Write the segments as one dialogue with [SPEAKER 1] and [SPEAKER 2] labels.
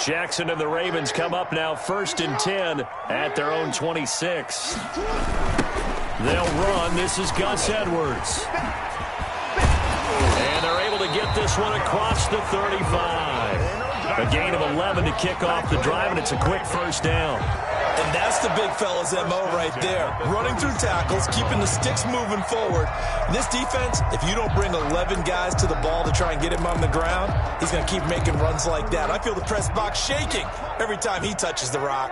[SPEAKER 1] Jackson and the Ravens come up now 1st and 10 at their own 26. They'll run. This is Gus Edwards. And they're able to get this one across the 35. A gain of 11 to kick off the drive, and it's a quick first down.
[SPEAKER 2] And that's the big fella's MO right there. Running through tackles, keeping the sticks moving forward. In this defense, if you don't bring 11 guys to the ball to try and get him on the ground, he's going to keep making runs like that. I feel the press box shaking every time he touches the rock.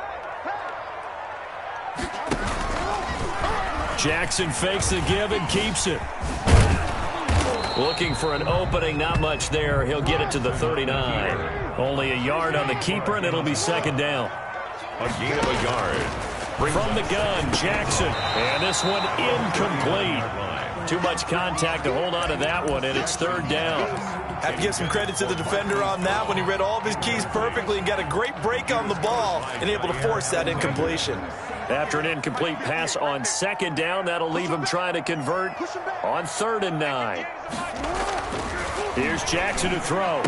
[SPEAKER 1] Jackson fakes the give and keeps it. Looking for an opening, not much there. He'll get it to the 39. Only a yard on the keeper, and it'll be 2nd down.
[SPEAKER 3] A gain of a yard.
[SPEAKER 1] From the gun, Jackson. And this one incomplete. Too much contact to hold on to that one, and it's 3rd down.
[SPEAKER 2] Have to give some credit to the defender on that when he read all of his keys perfectly and got a great break on the ball and able to force that incompletion.
[SPEAKER 1] After an incomplete pass on 2nd down, that'll leave him trying to convert on 3rd and 9. Here's Jackson to throw.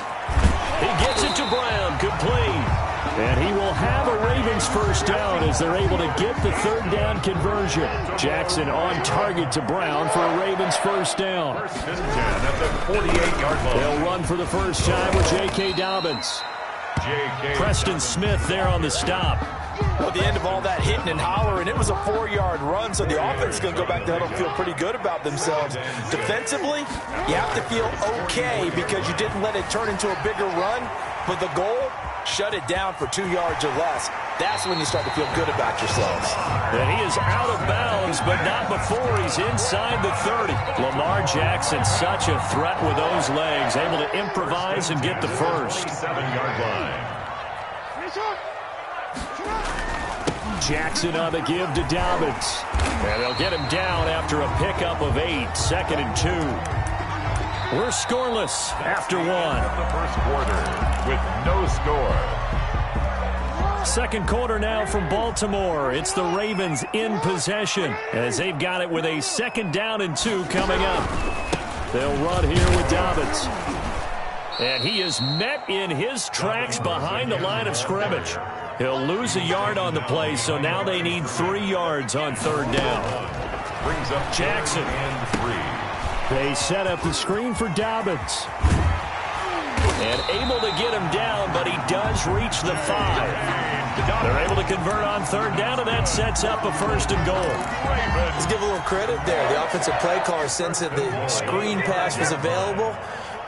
[SPEAKER 1] He gets it to Brown, complete. And he will have a Ravens first down as they're able to get the 3rd down conversion. Jackson on target to Brown for a Ravens first down.
[SPEAKER 3] 1st and 10 at the 48-yard line.
[SPEAKER 1] They'll run for the first time with J.K. Dobbins. Preston Smith there on the stop.
[SPEAKER 2] At the end of all that hitting and hollering, it was a 4-yard run, so the offense is going to go back to huddle and feel pretty good about themselves. Defensively, you have to feel okay because you didn't let it turn into a bigger run, but the goal, shut it down for 2 yards or less. That's when you start to feel good about yourselves.
[SPEAKER 1] And he is out of bounds, but not before he's inside the 30. Lamar Jackson, such a threat with those legs, able to improvise and get the first.
[SPEAKER 3] 7-yard line.
[SPEAKER 1] Jackson on the give to Dobbins. And they'll get him down after a pickup of 8, 2nd and 2. We're scoreless after 1.
[SPEAKER 3] The first quarter with no score.
[SPEAKER 1] 2nd quarter now from Baltimore. It's the Ravens in possession as they've got it with a 2nd down and 2 coming up. They'll run here with Dobbins. And he is met in his tracks behind the line of scrimmage. He'll lose a yard on the play, so now they need 3 yards on 3rd down.
[SPEAKER 3] Brings up
[SPEAKER 1] Jackson.
[SPEAKER 3] And 3.
[SPEAKER 1] They set up the screen for Dobbins. And able to get him down, but he does reach the 5. They're able to convert on 3rd down, and that sets up a 1st and goal.
[SPEAKER 2] Let's give a little credit there. The offensive play caller sensed that the screen pass was available.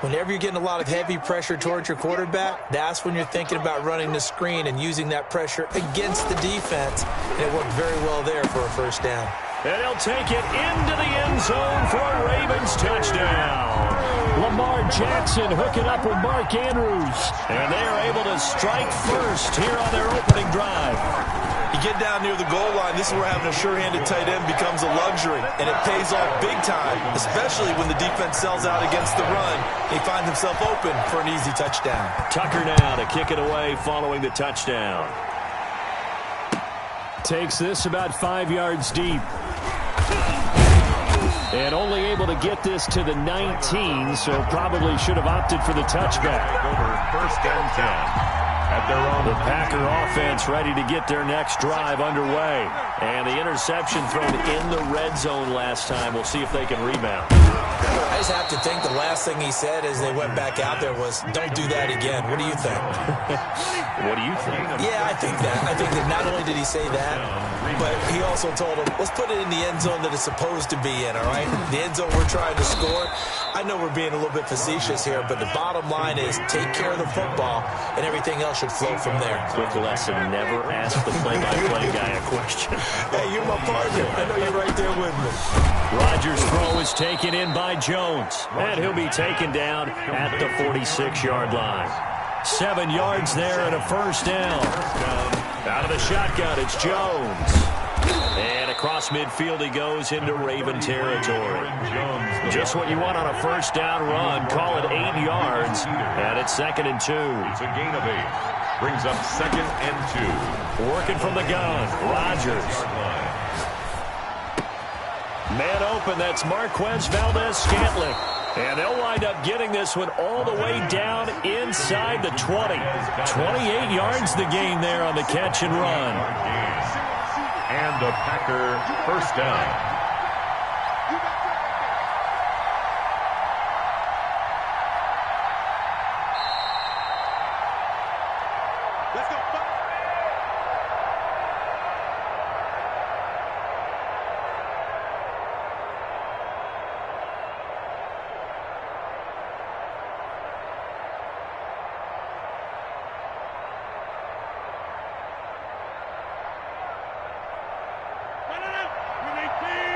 [SPEAKER 2] Whenever you're getting a lot of heavy pressure towards your quarterback, that's when you're thinking about running the screen and using that pressure against the defense. And it worked very well there for a 1st down.
[SPEAKER 1] And he'll take it into the end zone for a Ravens touchdown. Lamar Jackson hooking up with Mark Andrews. And they are able to strike first here on their opening drive.
[SPEAKER 2] You get down near the goal line, this is where having a sure-handed tight end becomes a luxury, and it pays off big time, especially when the defense sells out against the run. He finds himself open for an easy touchdown.
[SPEAKER 1] Tucker now to kick it away following the touchdown. Takes this about 5 yards deep. And only able to get this to the 19, so probably should have opted for the touchback.
[SPEAKER 3] Over 1st and 10. At their own.
[SPEAKER 1] The Packer offense ready to get their next drive underway. And the interception thrown in the red zone last time. We'll see if they can rebound.
[SPEAKER 2] I just have to think the last thing he said as they went back out there was, don't do that again. What do you think?
[SPEAKER 1] What do you think?
[SPEAKER 2] Yeah, I think that. I think that not only did he say that, but he also told him, let's put it in the end zone that it's supposed to be in, all right? The end zone we're trying to score. I know we're being a little bit facetious here, but the bottom line is take care of the football, and everything else should flow from there.
[SPEAKER 1] Quick lesson, never ask the play-by-play guy a question.
[SPEAKER 2] Hey, you're my partner. I know you're right there with me.
[SPEAKER 1] Rodgers' throw is taken in by Jones, and he'll be taken down at the 46-yard line. 7 yards there and a 1st down. Out of the shotgun, it's Jones. And across midfield he goes into Raven territory. Just what you want on a 1st down run. Call it 8 yards, and it's 2nd and 2.
[SPEAKER 3] It's a gain of 8. Brings up 2nd and 2.
[SPEAKER 1] Working from the gun, Rodgers. Man open, that's Marquez Valdez-Scantling. And they'll wind up getting this one all the way down inside the 20. 28 yards the gain there on the catch and run.
[SPEAKER 3] And a Packer first down.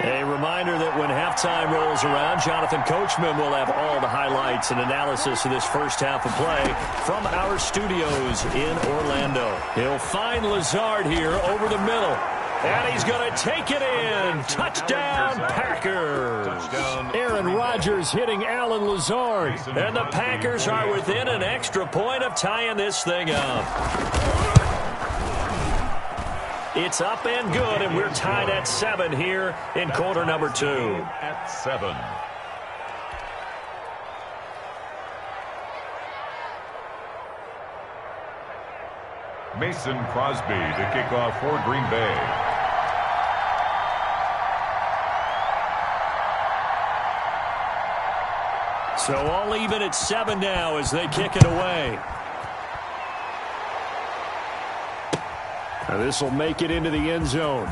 [SPEAKER 1] A reminder that when halftime rolls around, Jonathan Coachman will have all the highlights and analysis of this first half of play from our studios in Orlando. He'll find Lazard here over the middle. And he's going to take it in. Touchdown, Packers. Aaron Rodgers hitting Alan Lazard. And the Packers are within an extra point of tying this thing up. It's up and good, and we're tied at 7 here in quarter number 2.
[SPEAKER 3] At 7. Mason Crosby to kick off for Green Bay.
[SPEAKER 1] So all even at 7 now as they kick it away. Now this will make it into the end zone.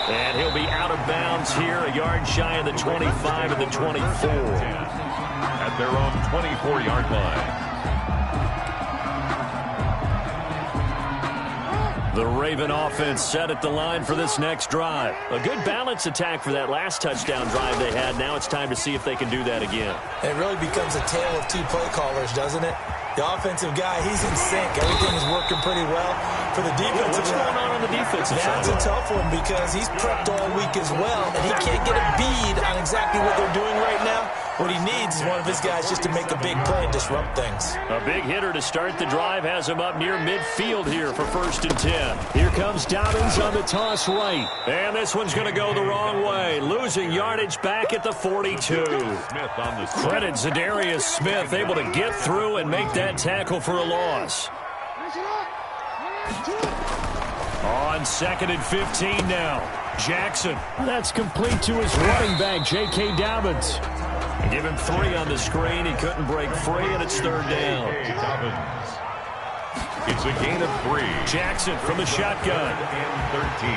[SPEAKER 1] And he'll be out of bounds here, a yard shy of the 25 and the 24.
[SPEAKER 3] At their own 24-yard line.
[SPEAKER 1] The Raven offense set at the line for this next drive. A good balance attack for that last touchdown drive they had. Now it's time to see if they can do that again.
[SPEAKER 2] It really becomes a tale of two play callers, doesn't it? The offensive guy, he's in sync. Everything is working pretty well. For the defensive
[SPEAKER 1] what's going on the defensive side?
[SPEAKER 2] That's a tough one because he's prepped all week as well, and he can't get a bead on exactly what they're doing right now. What he needs is one of his guys just to make a big play and disrupt things.
[SPEAKER 1] A big hitter to start the drive has him up near midfield here for 1st and 10. Here comes Dobbins on the toss right. And this one's going to go the wrong way. Losing yardage back at the 42. Credit Zadarius Smith able to get through and make that tackle for a loss. On 2nd and 15 now. Jackson. That's complete to his running back, J.K. Dobbins. Give him 3 on the screen. He couldn't break free, and it's 3rd down.
[SPEAKER 3] It's a gain of 3.
[SPEAKER 1] Jackson from the shotgun.
[SPEAKER 3] And 13.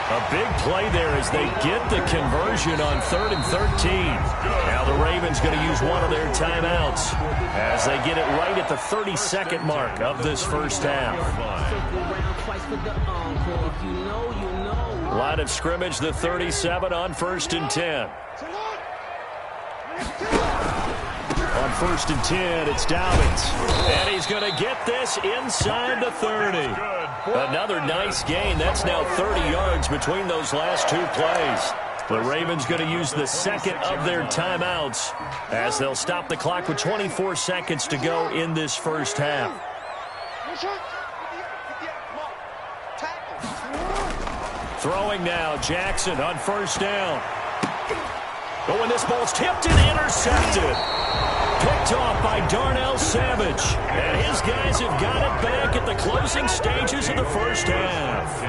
[SPEAKER 1] A big play there as they get the conversion on 3rd and 13. Now the Ravens going to use one of their timeouts as they get it right at the 32nd mark of this first half. Line of scrimmage, the 37 on 1st and 10. On 1st and 10, it's Dobbins. And he's going to get this inside the 30. Another nice gain. That's now 30 yards between those last 2 plays. The Ravens going to use the 2nd of their timeouts as they'll stop the clock with 24 seconds to go in this first half. Throwing now, Jackson on 1st down. Oh, and this ball's tipped and intercepted. Picked off by Darnell Savage. And his guys have got it back at the closing stages of the first half.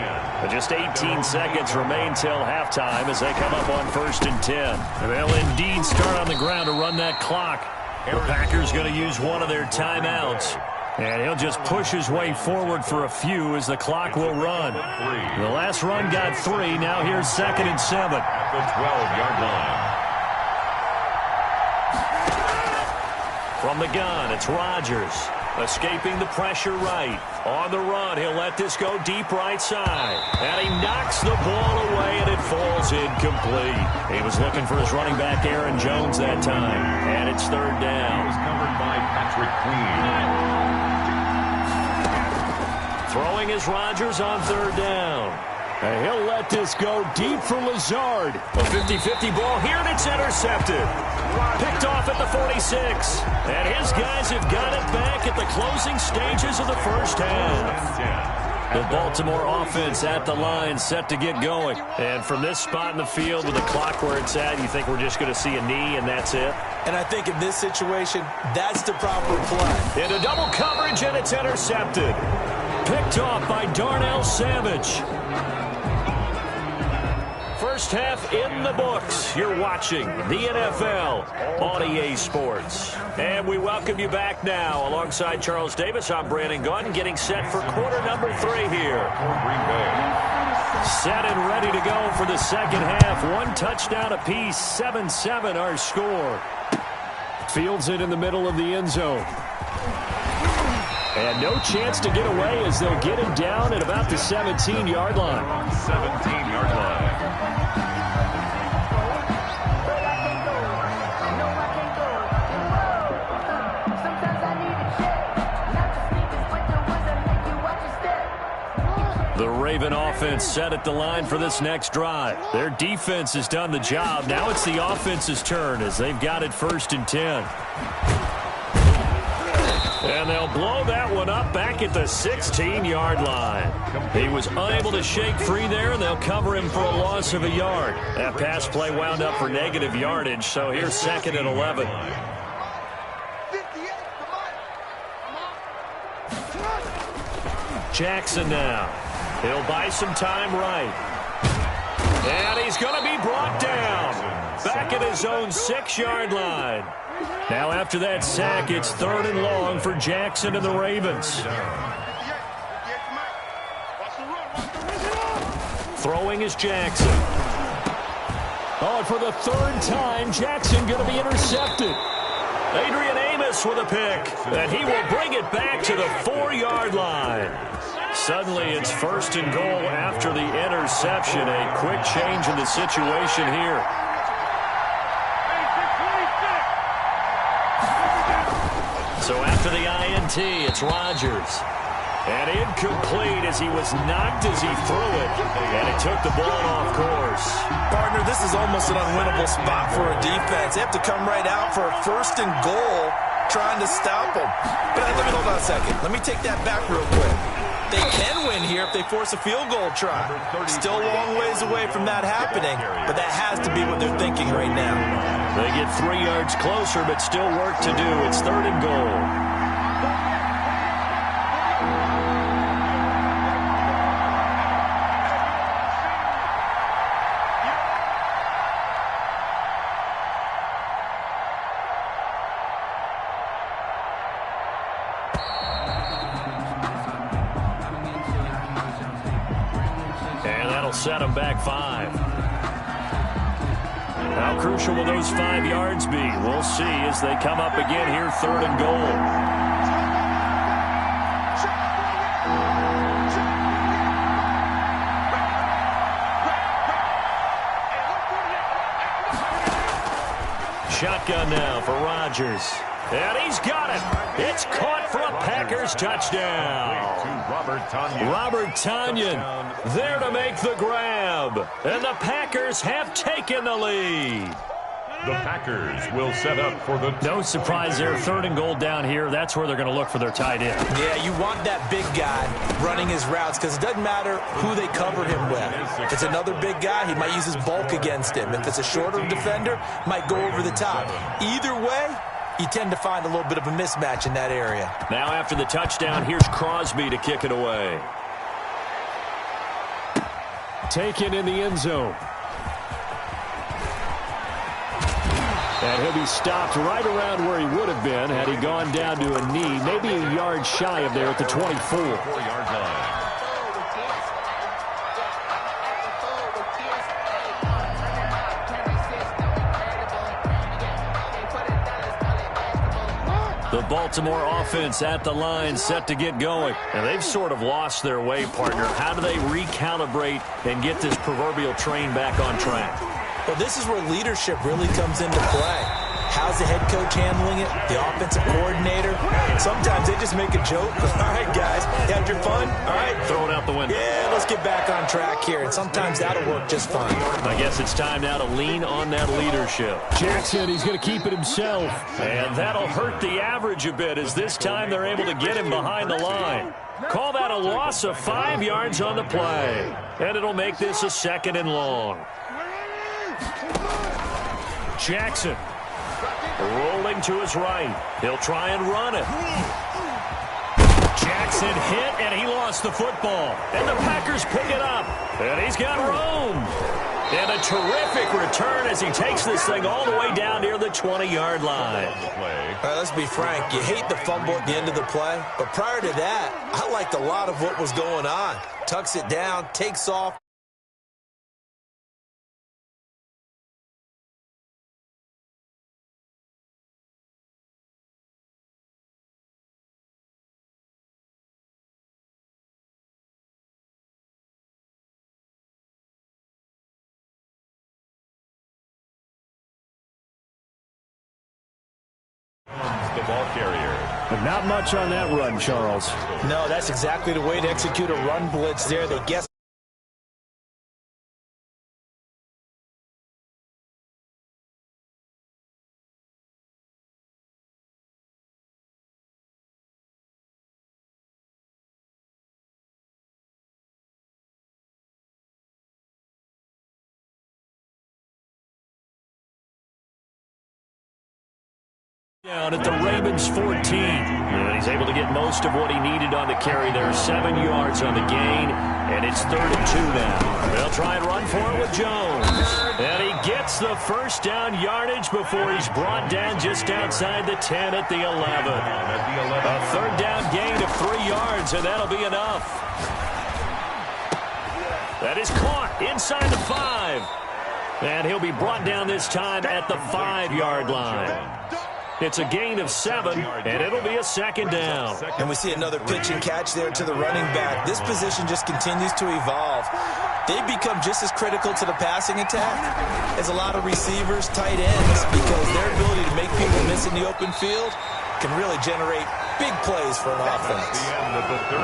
[SPEAKER 1] But just 18 seconds remain till halftime as they come up on 1st and 10. And they'll indeed start on the ground to run that clock. The Packers going to use one of their timeouts. And he'll just push his way forward for a few as the clock will run. The last run got 3. Now here's 2nd and 7.
[SPEAKER 3] At the 12-yard line.
[SPEAKER 1] From the gun, it's Rodgers. Escaping the pressure right. On the run, he'll let this go deep right side. And he knocks the ball away, and it falls incomplete. He was looking for his running back, Aaron Jones, that time. And it's 3rd down.
[SPEAKER 3] It was covered by Patrick Queen.
[SPEAKER 1] Throwing is Rodgers on 3rd down. And he'll let this go deep for Lazard. A 50-50 ball here, and it's intercepted. Picked off at the 46. And his guys have got it back at the closing stages of the first half. The Baltimore offense at the line, set to get going. And from this spot in the field with the clock where it's at, you think we're just going to see a knee and that's it?
[SPEAKER 2] And I think in this situation, that's the proper play.
[SPEAKER 1] Into double coverage, and it's intercepted. Picked off by Darnell Savage. First half in the books. You're watching the NFL on EA Sports. And we welcome you back now. Alongside Charles Davis, I'm Brandon Gaudin, getting set for quarter number 3 here. Set and ready to go for the second half. 1 touchdown apiece, 7-7 our score. Fields it in the middle of the end zone. And no chance to get away as they'll get him down at about the 17-yard line.
[SPEAKER 3] 17-yard line.
[SPEAKER 1] The Raven offense set at the line for this next drive. Their defense has done the job. Now it's the offense's turn as they've got it 1st and 10. And they'll blow that one up back at the 16-yard line. He was unable to shake free there, and they'll cover him for a loss of a yard. That pass play wound up for negative yardage, so here's 2nd and 11. Jackson now. He'll buy some time right. And he's going to be brought down. Back at his own 6-yard line. Now after that sack, it's 3rd and long for Jackson and the Ravens. Throwing is Jackson. Oh, and for the 3rd time, Jackson going to be intercepted. Adrian Amos with a pick, and he will bring it back to the 4-yard line. Suddenly, it's 1st and goal after the interception. A quick change in the situation here. So after the INT, it's Rodgers. And incomplete as he was knocked as he threw it. And he took the ball off course.
[SPEAKER 2] Partner, this is almost an unwinnable spot for a defense. They have to come right out for a 1st and goal trying to stop them. But let me hold on a second. Let me take that back real quick. They can win here if they force a field goal try. Still a long ways away from that happening, but that has to be what they're thinking right now.
[SPEAKER 1] They get 3 yards closer, but still work to do. It's 3rd and goal. Set him back 5. How crucial will those 5 yards be? We'll see as they come up again here, 3rd and goal. Shotgun now for Rodgers. And he's got it. It's caught for a Packers touchdown. Robert Tonyan there to make the grab. And the Packers have taken the lead.
[SPEAKER 3] The Packers will set up for the...
[SPEAKER 1] No surprise there. 3rd and goal down here. That's where they're going to look for their tight end.
[SPEAKER 2] Yeah, you want that big guy running his routes because it doesn't matter who they cover him with. If it's another big guy, he might use his bulk against him. If it's a shorter defender, might go over the top. Either way, you tend to find a little bit of a mismatch in that area.
[SPEAKER 1] Now after the touchdown, here's Crosby to kick it away. Taken in the end zone. And he'll be stopped right around where he would have been had he gone down to a knee, maybe a yard shy of there at the 24.
[SPEAKER 3] 4-yard line.
[SPEAKER 1] The Baltimore offense at the line, set to get going. And they've sort of lost their way, partner. How do they recalibrate and get this proverbial train back on track?
[SPEAKER 2] Well, this is where leadership really comes into play. How's the head coach handling it? The offensive coordinator? Sometimes they just make a joke. All right, guys, you had your fun? All right.
[SPEAKER 1] Throw it out the window.
[SPEAKER 2] Yeah, let's get back on track here. And sometimes that'll work just fine.
[SPEAKER 1] I guess it's time now to lean on that leadership. Jackson, he's going to keep it himself. And that'll hurt the average a bit as this time they're able to get him behind the line. Call that a loss of 5 yards on the play. And it'll make this a 2nd and long. Jackson rolling to his right. He'll try and run it. Jackson hit, and he lost the football. And the Packers pick it up. And he's got room. And a terrific return as he takes this thing all the way down near the 20-yard line.
[SPEAKER 2] Let's be frank. You hate the fumble at the end of the play. But prior to that, I liked a lot of what was going on. Tucks it down, takes off.
[SPEAKER 3] The ball carrier.
[SPEAKER 1] But not much on that run, Charles.
[SPEAKER 2] No, that's exactly the way to execute a run blitz there. They guess.
[SPEAKER 1] Down at the Ravens 14. And he's able to get most of what he needed on the carry there. 7 yards on the gain, and it's 3rd and 2 now. They'll try and run for it with Jones. And he gets the first down yardage before he's brought down just outside the 10 at the 11. A 3rd down gain of 3 yards, and that'll be enough. That is caught inside the 5. And he'll be brought down this time at the 5-yard line. It's a gain of 7, and it'll be a 2nd down.
[SPEAKER 2] And we see another pitch and catch there to the running back. This position just continues to evolve. They become just as critical to the passing attack as a lot of receivers, tight ends, because their ability to make people miss in the open field can really generate big plays for an offense.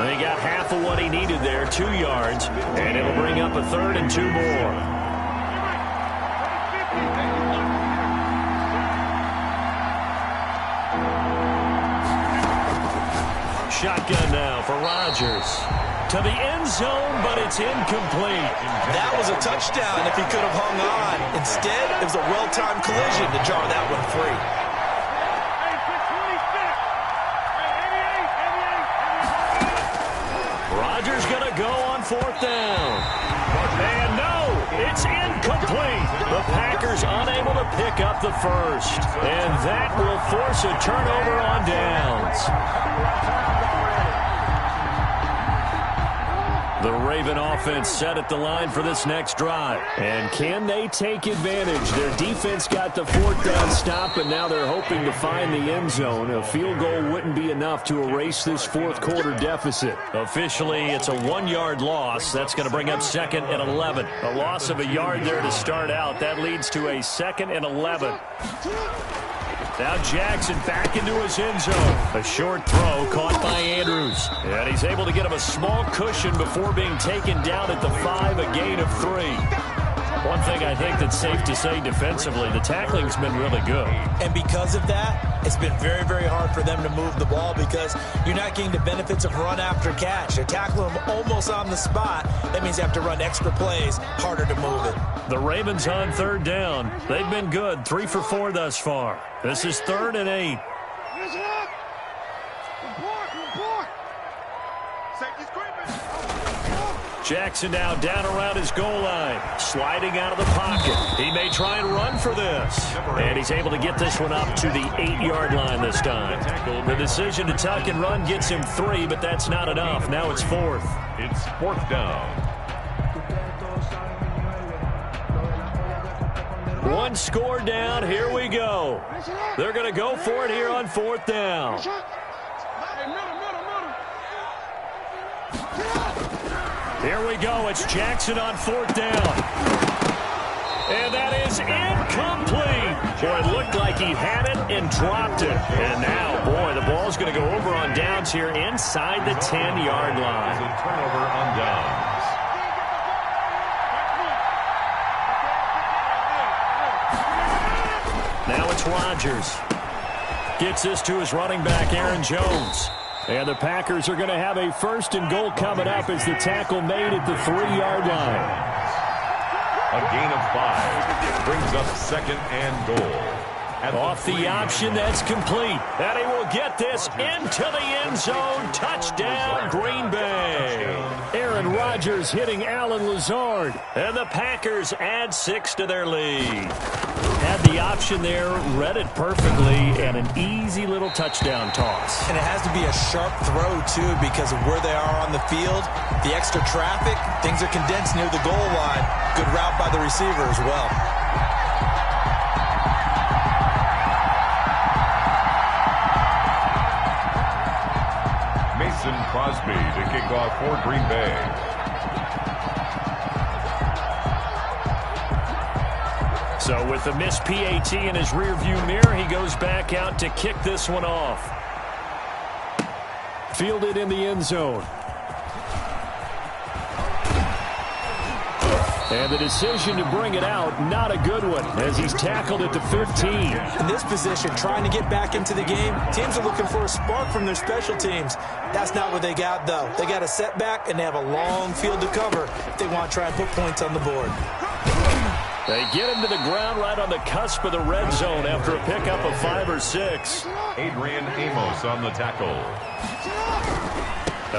[SPEAKER 1] He got half of what he needed there, 2 yards, and it'll bring up a 3rd and 2 more. Shotgun now for Rodgers. To the end zone, but it's incomplete.
[SPEAKER 2] That was a touchdown if he could have hung on. Instead, it was a well-timed collision to jar that one free.
[SPEAKER 1] Rodgers going to go on 4th down. And no, it's incomplete. The Packers unable to pick up the first. And that will force a turnover on downs. The Raven offense set at the line for this next drive. And can they take advantage? Their defense got the 4th down stop, and now they're hoping to find the end zone. A field goal wouldn't be enough to erase this 4th quarter deficit. Officially, it's a 1-yard loss. That's going to bring up 2nd and 11. A loss of a yard there to start out. That leads to a 2nd and 11. Now Jackson back into his end zone. A short throw caught by Andrews. And he's able to get him a small cushion before being taken down at the 5, a gain of 3. One thing I think that's safe to say defensively, the tackling's been really good.
[SPEAKER 2] And because of that, it's been very, very hard for them to move the ball because you're not getting the benefits of run after catch. They're tackling them almost on the spot. That means they have to run extra plays, harder to move it.
[SPEAKER 1] The Ravens on 3rd down. They've been good, 3 for 4 thus far. This is 3rd and 8. Jackson now down around his goal line, sliding out of the pocket. He may try and run for this. And he's able to get this one up to the 8-yard line this time. The decision to tuck and run gets him 3, but that's not enough. Now it's 4th.
[SPEAKER 3] It's 4th down.
[SPEAKER 1] One score down. Here we go. They're going to go for it here on 4th down. Here we go. It's Jackson on 4th down. And that is incomplete. Boy, it looked like he had it and dropped it. And now, boy, the ball's going to go over on downs here inside the 10-yard line.
[SPEAKER 3] It's a turnover on downs.
[SPEAKER 1] Now it's Rodgers. Gets this to his running back, Aaron Jones. And the Packers are going to have a 1st and goal coming up as the tackle made at the 3-yard line.
[SPEAKER 3] A gain of 5 brings up 2nd and goal.
[SPEAKER 1] Off the option, that's complete. And he will get this into the end zone. Touchdown, Green Bay. Aaron Rodgers hitting Alan Lazard. And the Packers add 6 to their lead. Had the option there, read it perfectly, and an easy little touchdown toss.
[SPEAKER 2] And it has to be a sharp throw, too, because of where they are on the field. The extra traffic, things are condensed near the goal line. Good route by the receiver as well.
[SPEAKER 3] Crosby to kick off for Green Bay.
[SPEAKER 1] So with the missed PAT in his rearview mirror, he goes back out to kick this one off. Fielded in the end zone. And the decision to bring it out, not a good one, as he's tackled at the 15.
[SPEAKER 2] In this position, trying to get back into the game, teams are looking for a spark from their special teams. That's not what they got, though. They got a setback, and they have a long field to cover if they want to try and put points on the board.
[SPEAKER 1] They get him to the ground right on the cusp of the red zone after a pickup of 5 or 6.
[SPEAKER 3] Adrian Amos on the tackle.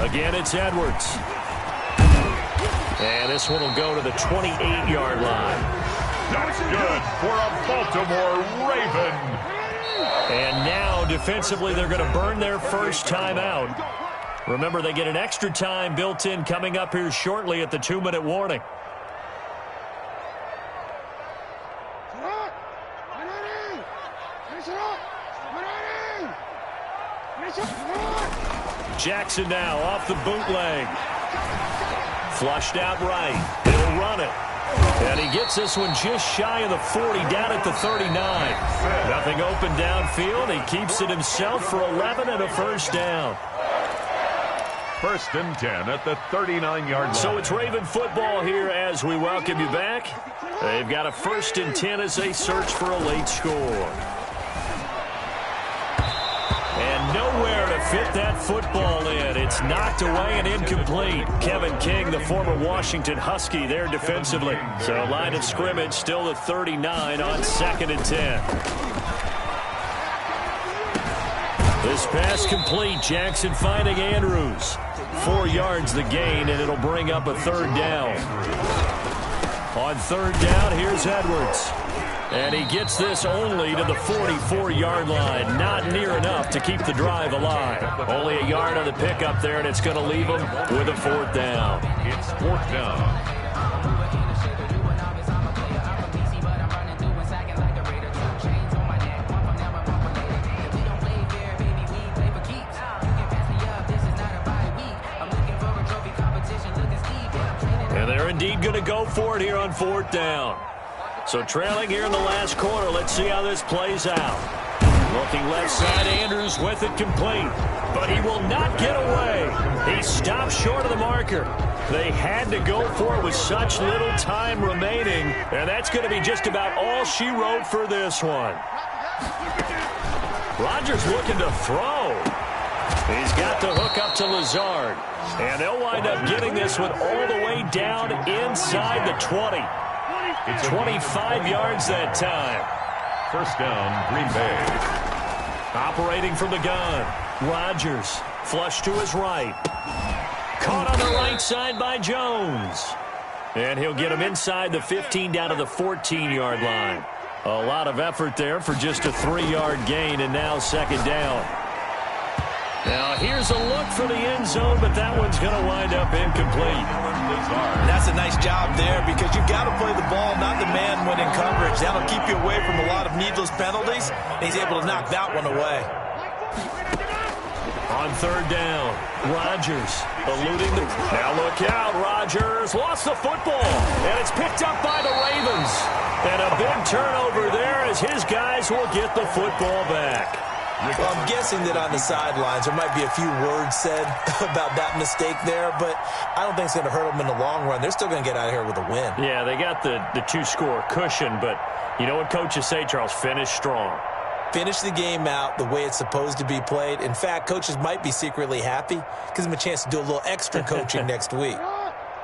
[SPEAKER 1] Again, it's Edwards. And this one will go to the 28-yard line.
[SPEAKER 3] That's good for a Baltimore Raven.
[SPEAKER 1] And now, defensively, they're going to burn their first time out. Remember, they get an extra time built in coming up here shortly at the 2-minute warning. Jackson now off the bootleg. Flushed out right. He'll run it. And he gets this one just shy of the 40, down at the 39. Nothing open downfield. He keeps it himself for 11 and a first down.
[SPEAKER 3] 1st and 10 at the 39-yard line.
[SPEAKER 1] So it's Raven football here as we welcome you back. They've got a 1st and 10 as they search for a late score. And nowhere to fit that football in. It's knocked away and incomplete. Kevin King, the former Washington Husky, there defensively. So line of scrimmage still the 39 on 2nd and 10. This pass complete. Jackson finding Andrews. 4 yards the gain, and it'll bring up a 3rd down. On 3rd down, here's Edwards. And he gets this only to the 44-yard line. Not near enough to keep the drive alive. Only a yard on the pickup there, and it's going to leave him with a 4th down.
[SPEAKER 3] It's 4th down.
[SPEAKER 1] And they're indeed going to go for it here on 4th down. So trailing here in the last quarter. Let's see how this plays out. Looking left side, Andrews with it complete. But he will not get away. He stopped short of the marker. They had to go for it with such little time remaining. And that's going to be just about all she wrote for this one. Rodgers looking to throw. He's got the hook up to Lazard. And they'll wind up getting this one all the way down inside the 20. 25 yards that time.
[SPEAKER 3] 1st down, Green Bay.
[SPEAKER 1] Operating from the gun. Rodgers, flush to his right. Caught on the right side by Jones. And he'll get him inside the 15 down to the 14-yard line. A lot of effort there for just a 3-yard gain, and now 2nd down. Now here's a look for the end zone, but that one's going to wind up incomplete.
[SPEAKER 2] And that's a nice job there because you've got to play the ball, not the man when in coverage. That'll keep you away from a lot of needless penalties. And he's able to knock that one away.
[SPEAKER 1] On 3rd down, Rodgers eluding the... Now look out, Rodgers lost the football, and it's picked up by the Ravens. And a big turnover there as his guys will get the football back.
[SPEAKER 2] Well, I'm guessing that on the sidelines there might be a few words said about that mistake there, but I don't think it's going to hurt them in the long run. They're still going to get out of here with a win.
[SPEAKER 1] Yeah, they got the 2-score cushion, but you know what coaches say, Charles? Finish strong.
[SPEAKER 2] Finish the game out the way it's supposed to be played. In fact, coaches might be secretly happy. Gives them a chance to do a little extra coaching next week.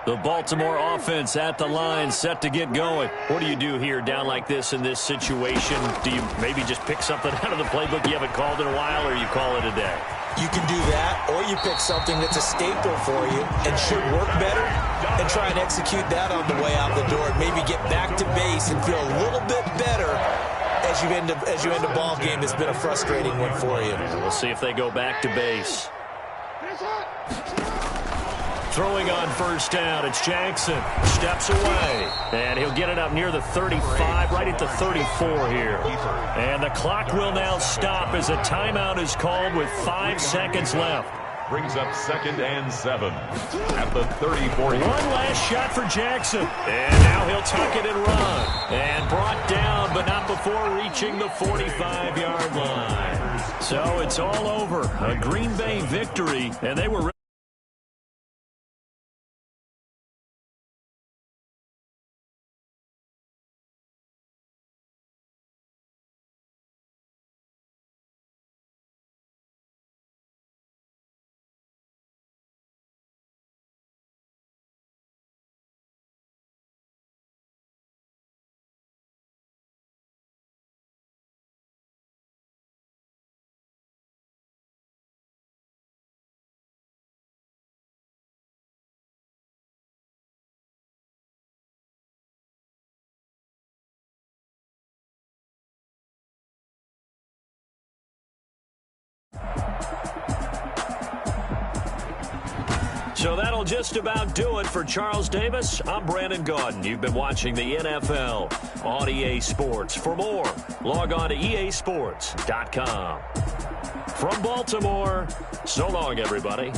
[SPEAKER 1] The Baltimore offense at the line, set to get going. What do you do here down like this in this situation? Do you maybe just pick something out of the playbook you haven't called in a while, or you call it a day?
[SPEAKER 2] You can do that, or you pick something that's a staple for you and should work better and try and execute that on the way out the door. Maybe get back to base and feel a little bit better as you end a ball game that's been a frustrating one for you.
[SPEAKER 1] We'll see if they go back to base. Throwing on first down, it's Jackson. Steps away, and he'll get it up near the 35, right at the 34 here. And the clock will now stop as a timeout is called with 5 seconds left.
[SPEAKER 3] Brings up 2nd and 7 at the 34.
[SPEAKER 1] One last shot for Jackson. And now he'll tuck it and run. And brought down, but not before reaching the 45-yard line. So it's all over. A Green Bay victory, and they were So that'll just about do it for Charles Davis. I'm Brandon Gaudin. You've been watching the NFL on EA Sports. For more, log on to easports.com. From Baltimore, so long, everybody.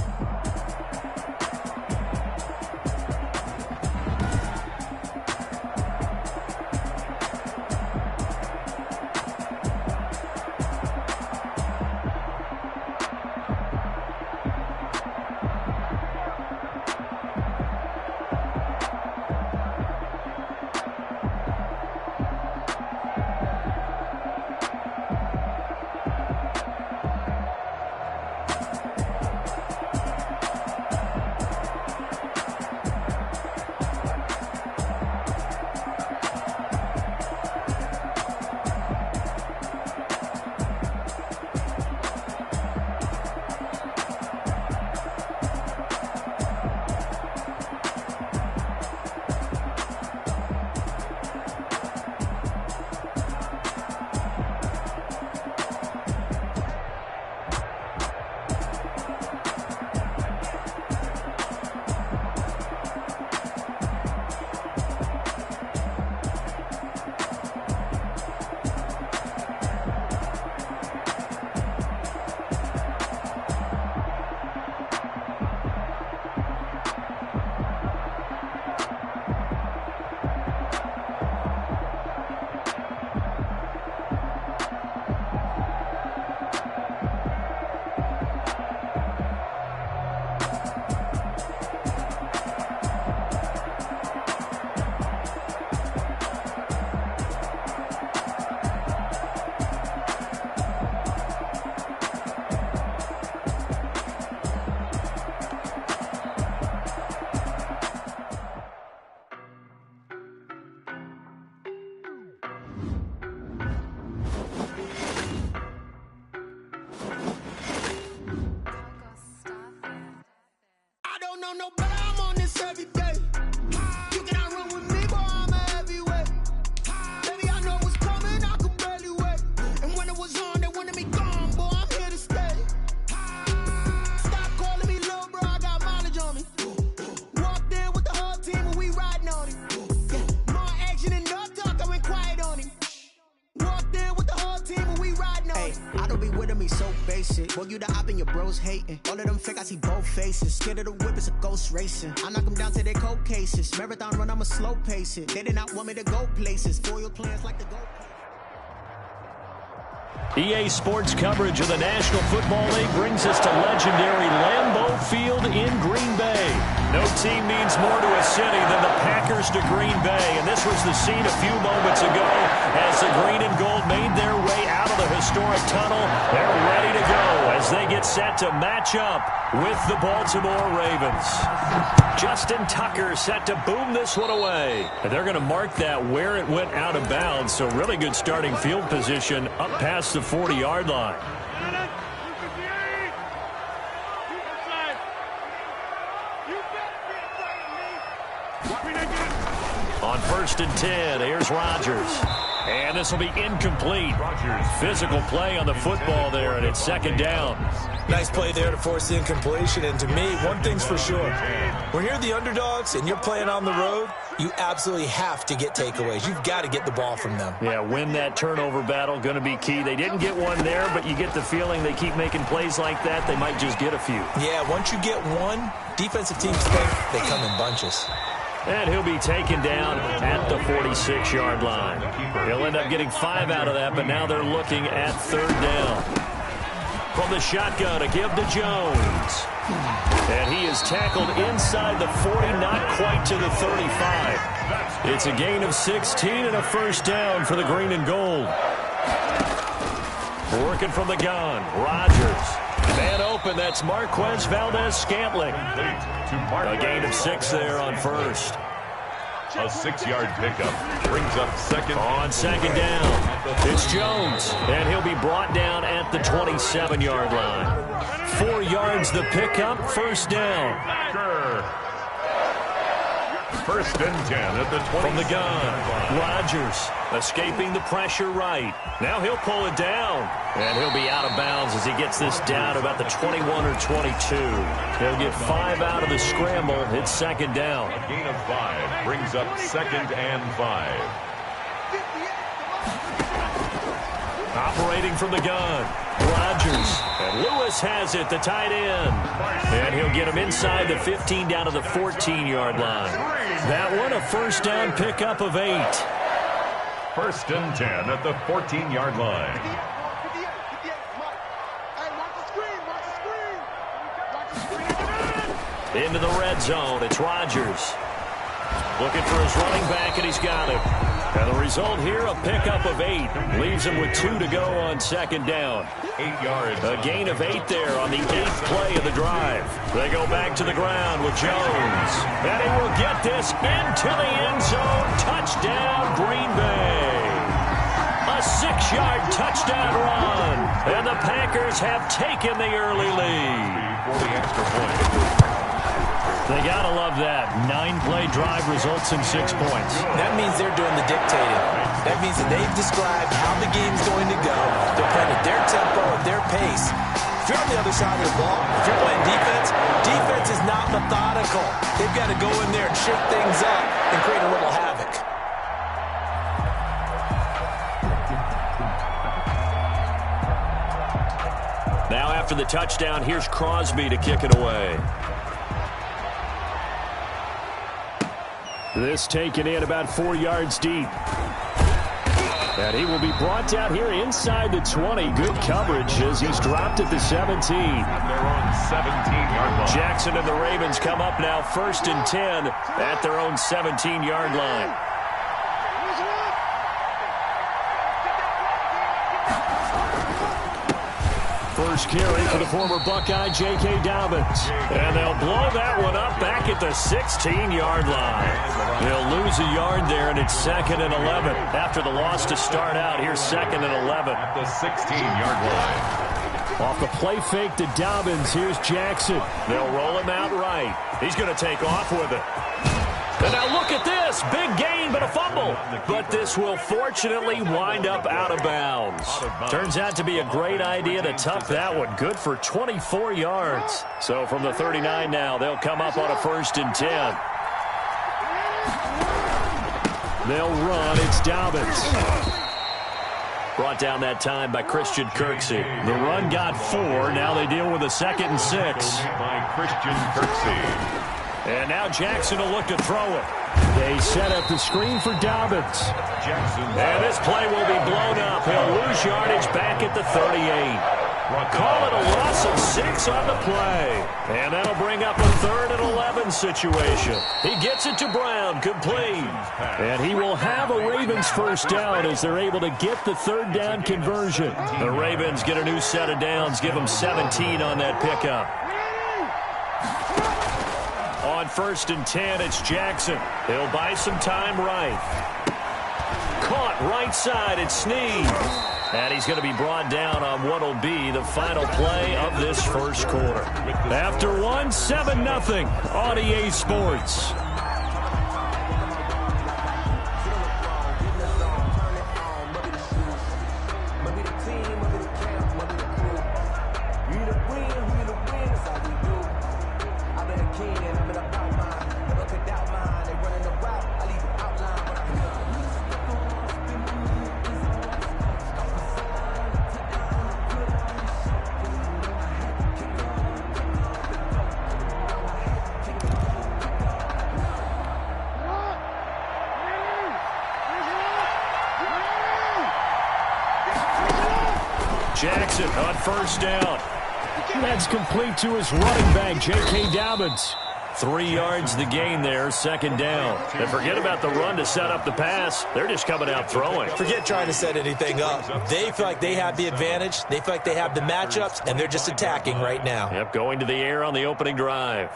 [SPEAKER 4] Well, you the op and your bros hating. All of them fake, I see both faces. Scared of the whip, it's a ghost racing. I knock them down to their cold cases. Marathon run, I'ma slow pace it. They did not want me to go places. Foil plans like the go.
[SPEAKER 1] EA Sports coverage of the National Football League brings us to legendary Lambeau Field in Green Bay. No team means more to a city than the Packers to Green Bay, and this was the scene a few moments ago as the green and gold made their way out of the the historic tunnel. They're ready to go as they get set to match up with the Baltimore Ravens. Justin Tucker set to boom this one away. And they're going to mark that where it went out of bounds. So really good starting field position up past the 40-yard line. On 1st and 10, here's Rodgers. And this will be incomplete. Physical play on the football there, and it's 2nd down.
[SPEAKER 2] Nice play there to force the incompletion. And to me, one thing's for sure. When you're the underdogs and you're playing on the road, you absolutely have to get takeaways. You've got to get the ball from them.
[SPEAKER 1] Yeah, win that turnover battle, going to be key. They didn't get one there, but you get the feeling they keep making plays like that, they might just get a few.
[SPEAKER 2] Yeah, once you get one, defensive teams think they come in bunches.
[SPEAKER 1] And he'll be taken down at the 46-yard line. He'll end up getting 5 out of that, but now they're looking at 3rd down. From the shotgun, a give to Jones. And he is tackled inside the 40, not quite to the 35. It's a gain of 16 and a 1st down for the green and gold. Working from the gun, Rodgers. Man open, that's Marquez Valdez-Scantling. A gain of 6 there on 1st.
[SPEAKER 3] A 6-yard pickup brings up 2nd.
[SPEAKER 1] On 2nd down, it's Jones, and he'll be brought down at the 27-yard line. 4 yards the pickup, 1st down.
[SPEAKER 3] 1st and 10 at the 20.
[SPEAKER 1] From the gun, Rodgers escaping the pressure right. Now he'll pull it down, and he'll be out of bounds as he gets this down about the 21 or 22. He'll get 5 out of the scramble. It's 2nd down.
[SPEAKER 3] A gain of 5 brings up 2nd and 5.
[SPEAKER 1] Operating from the gun, Rodgers. And Lewis has it, the tight end. And he'll get him inside the 15 down to the 14-yard line. That one a 1st down pickup of 8.
[SPEAKER 3] 1st and 10 at the 14-yard line.
[SPEAKER 1] Into the red zone, it's Rodgers. Looking for his running back, and he's got it. And the result here, a pickup of 8. Leaves him with 2 to go on 2nd down.
[SPEAKER 3] 8 yards.
[SPEAKER 1] A gain of 8 there on the 8th play of the drive. They go back to the ground with Jones. And he will get this into the end zone. Touchdown, Green Bay. A 6-yard touchdown run. And the Packers have taken the early lead.
[SPEAKER 3] For the extra point.
[SPEAKER 1] They got to love that. 9-play drive results in 6 points.
[SPEAKER 2] That means they're doing the dictating. That means that they've described how the game's going to go. They're playing at their tempo, at their pace. If you're on the other side of the ball, if you're playing defense, defense is not methodical. They've got to go in there and shake things up and create a little havoc.
[SPEAKER 1] Now after the touchdown, here's Crosby to kick it away. This taken in about 4 yards deep. And he will be brought down here inside the 20. Good coverage as he's dropped at the 17.
[SPEAKER 3] They're on 17-yard line.
[SPEAKER 1] Jackson and the Ravens come up now 1st and 10 at their own 17-yard line. First carry for the former Buckeye, J.K. Dobbins. And they'll blow that one up back at the 16-yard line. They'll lose a yard there, and it's 2nd and 11. After the loss to start out, here's 2nd and 11.
[SPEAKER 3] At the 16-yard line.
[SPEAKER 1] Off the play fake to Dobbins, here's Jackson. They'll roll him out right. He's going to take off with it. And now look at this. Big gain, but a fumble. But this will fortunately wind up out of bounds. Turns out to be a great idea to tuck that one. Good for 24 yards. So from the 39 now, they'll come up on a 1st and 10. They'll run. It's Dobbins. Brought down that time by Christian Kirksey. The run got 4. Now they deal with a 2nd and 6.
[SPEAKER 3] By Christian Kirksey.
[SPEAKER 1] And now Jackson will look to throw it. They set up the screen for Dobbins.
[SPEAKER 3] Jackson.
[SPEAKER 1] And this play will be blown up. He'll lose yardage back at the 38. Call it a loss of 6 on the play. And that'll bring up a 3rd and 11 situation. He gets it to Brown, complete. And he will have a Ravens first down as they're able to get the 3rd down conversion. The Ravens get a new set of downs, give them 17 on that pickup. On 1st and 10, it's Jackson. He'll buy some time right. Caught right side, it's Snead. And he's going to be brought down on what will be the final play of this first quarter. After one, 7-0 on EA Sports. Jackson on 1st down. That's complete to his running back, J.K. Dobbins. 3 yards the gain there, 2nd down. And forget about the run to set up the pass. They're just coming out throwing.
[SPEAKER 2] Forget trying to set anything up. They feel like they have the advantage. They feel like they have the matchups, and they're just attacking right now.
[SPEAKER 1] Yep, going to the air on the opening drive.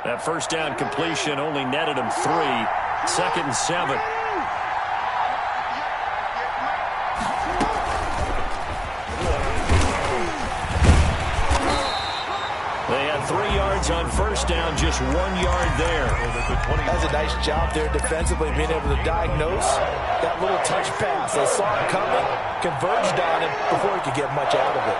[SPEAKER 1] That 1st down completion only netted him 3. 2nd and 7. They had 3 yards on 1st down, just 1 yard there.
[SPEAKER 2] That's a nice job there defensively, being able to diagnose that little touch pass. They saw it coming, converged on him before he could get much out of it.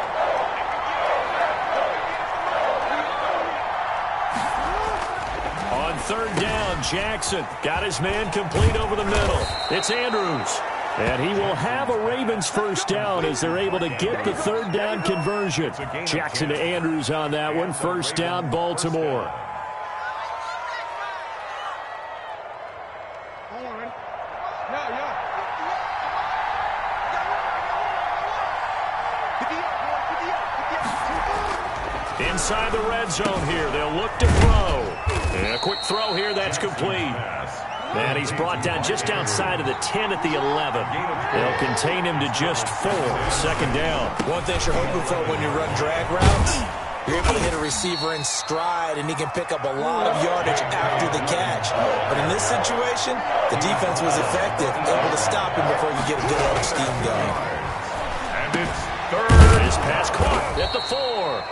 [SPEAKER 1] On 3rd down, Jackson got his man complete over the middle. It's Andrews. And he will have a Ravens first down as they're able to get the 3rd down conversion. Jackson to Andrews on that one. 1st down, Baltimore. Inside the red zone here. They'll look to throw. And a quick throw here. That's complete. And he's brought down just outside of the 10 at the 11. They'll contain him to just 4. 2nd down.
[SPEAKER 2] One thing you're hoping for when you run drag routes, you're able to hit a receiver in stride, and he can pick up a lot of yardage after the catch. But in this situation, the defense was effective, able to stop him before you get a good head of steam going.
[SPEAKER 3] And it's 3rd.
[SPEAKER 1] His pass caught at the 4.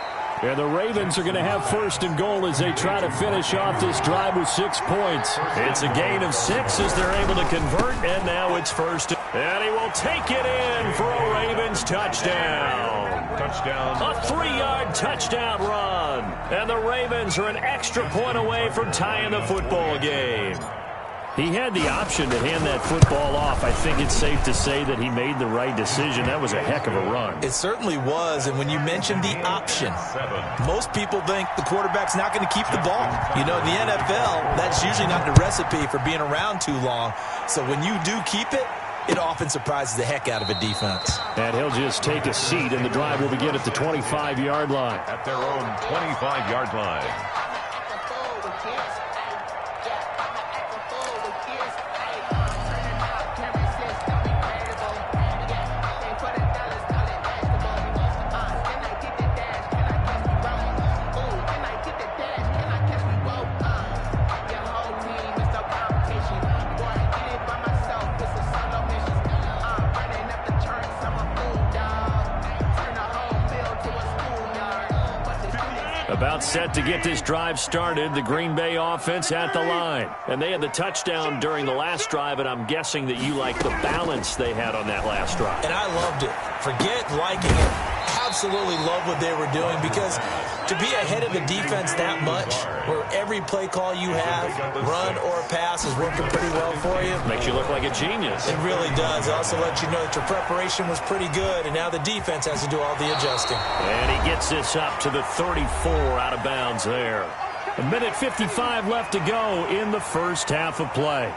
[SPEAKER 1] And the Ravens are going to have 1st and goal as they try to finish off this drive with 6 points. It's a gain of 6 as they're able to convert, and now it's 1st. And he will take it in for a Ravens touchdown.
[SPEAKER 3] Touchdown.
[SPEAKER 1] A 3-yard touchdown run. And the Ravens are an extra point away from tying the football game. He had the option to hand that football off. I think it's safe to say that he made the right decision. That was a heck of a run.
[SPEAKER 2] It certainly was, and when you mentioned the option, most people think the quarterback's not going to keep the ball. You know, in the NFL, that's usually not the recipe for being around too long. So when you do keep it, it often surprises the heck out of a defense.
[SPEAKER 1] And he'll just take a seat, and the drive will begin at the 25-yard line.
[SPEAKER 3] At their own 25-yard line.
[SPEAKER 1] About set to get this drive started, the Green Bay offense at the line. And they had the touchdown during the last drive, and I'm guessing that you like the balance they had on that last drive.
[SPEAKER 2] And I loved it. Forget liking it. Absolutely love what they were doing, because to be ahead of a defense that much, where every play call you have, run or pass, is working pretty well for you.
[SPEAKER 1] Makes you look like a genius.
[SPEAKER 2] It really does. It also lets you know that your preparation was pretty good, and now the defense has to do all the adjusting.
[SPEAKER 1] And he gets this up to the 34 out of bounds there. minute 55 left to go in the first half of play.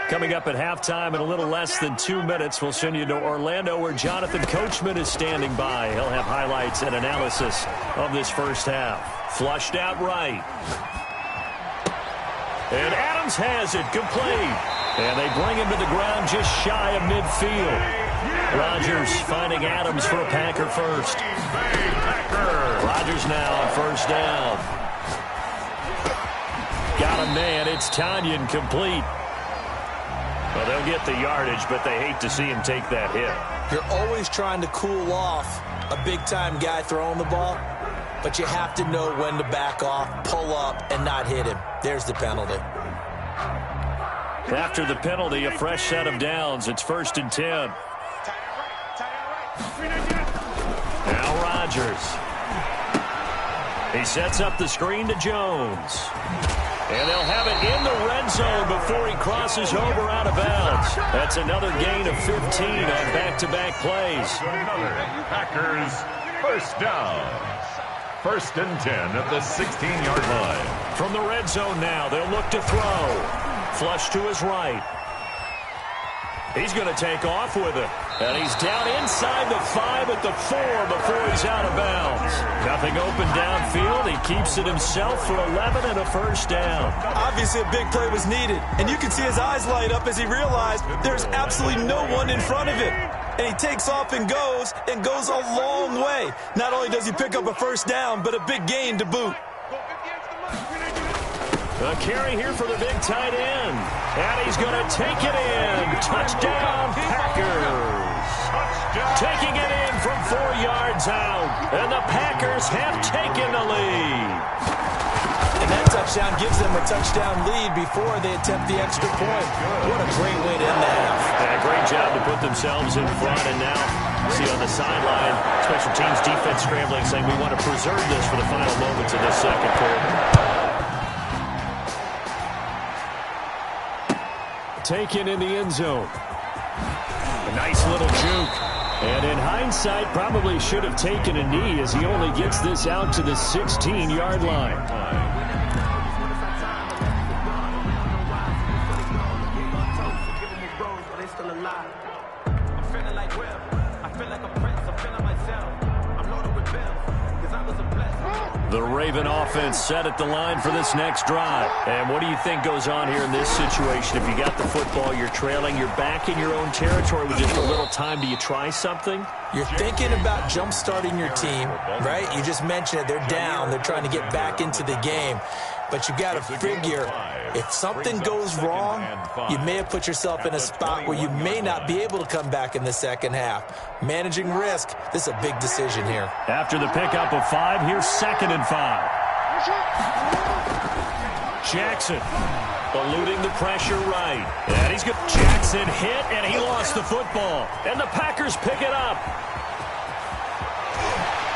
[SPEAKER 1] Coming up at halftime in a little less than 2 minutes, we'll send you to Orlando where Jonathan Coachman is standing by. He'll have highlights and analysis of this first half. Flushed out right. And Adams has it complete. And they bring him to the ground just shy of midfield. Rodgers finding Adams for a Packer first. Rodgers now on first down. Got a man. It's Tanyan complete. Well, they'll get the yardage, but they hate to see him take that hit.
[SPEAKER 2] You're always trying to cool off a big-time guy throwing the ball, but you have to know when to back off, pull up, and not hit him. There's the penalty.
[SPEAKER 1] After the penalty, a fresh set of downs. It's 1st and 10. Now Rodgers. He sets up the screen to Jones. And they'll have it in the red zone before he crosses over out of bounds. That's another gain of 15 on back-to-back plays.
[SPEAKER 3] Packers first down. 1st and 10 at the 16-yard line.
[SPEAKER 1] From the red zone now, they'll look to throw. Flush to his right. He's going to take off with it. And he's down inside the 5 at the 4 before he's out of bounds. Nothing open downfield. He keeps it himself for 11 and a first down.
[SPEAKER 2] Obviously, a big play was needed. And you can see his eyes light up as he realized there's absolutely no one in front of him. And he takes off and goes a long way. Not only does he pick up a first down, but a big gain to boot.
[SPEAKER 1] A carry here for the big tight end. And he's going to take it in. Touchdown, Packers. Taking it in from 4 yards out. And the Packers have taken the lead.
[SPEAKER 2] And that touchdown gives them a touchdown lead before they attempt the extra point. What a great way to end the half.
[SPEAKER 1] Yeah, great job to put themselves in front. And now, see on the sideline, special teams defense scrambling, saying we want to preserve this for the final moments of this second quarter. Taken in the end zone. A nice little juke. And in hindsight, probably should have taken a knee as he only gets this out to the 16-yard line. The Raven offense set at the line for this next drive. And what do you think goes on here in this situation? If you got the football, you're trailing, you're back in your own territory with just a little time. Do you try something?
[SPEAKER 2] You're thinking about jump-starting your team, right? You just mentioned it. They're down. They're trying to get back into the game. But you got to figure, if something goes wrong, you may have put yourself in a spot where you may not be able to come back in the second half. Managing risk, this is a big decision here.
[SPEAKER 1] After the pickup of 5, here's 2nd and 5. Jackson eluding the pressure right. And he's got Jackson hit, and he lost the football. And the Packers pick it up.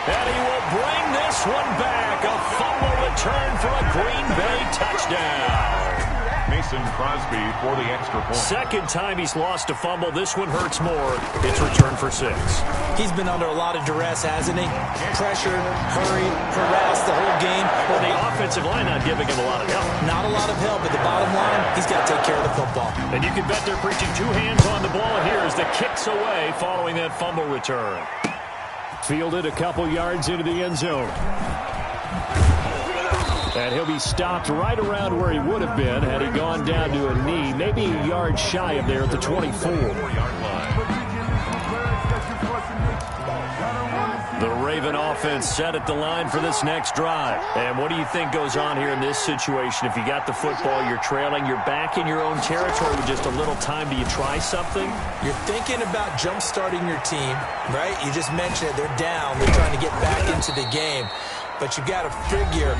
[SPEAKER 1] And he will bring this one back. A fumble return for a Green Bay touchdown.
[SPEAKER 3] Mason Crosby for the extra point.
[SPEAKER 1] Second time he's lost a fumble. This one hurts more. It's returned for 6.
[SPEAKER 2] He's been under a lot of duress, hasn't he? Pressured, hurried, harassed the whole game.
[SPEAKER 1] Well, the offensive line not giving him a lot of help.
[SPEAKER 2] Not a lot of help, but the bottom line, he's got to take care of the football.
[SPEAKER 1] And you can bet they're preaching 2 hands on the ball. And here is the kicks away following that fumble return. Fielded a couple yards into the end zone. And he'll be stopped right around where he would have been had he gone down to a knee, maybe a yard shy of there at the 24-yard line. The Raven offense set at the line for this next drive. And what do you think goes on here in this situation? If you got the football, you're trailing, you're back in your own territory with just a little time. Do you try something?
[SPEAKER 2] You're thinking about jump-starting your team, right? You just mentioned it. They're down. They're trying to get back into the game. But you got to figure,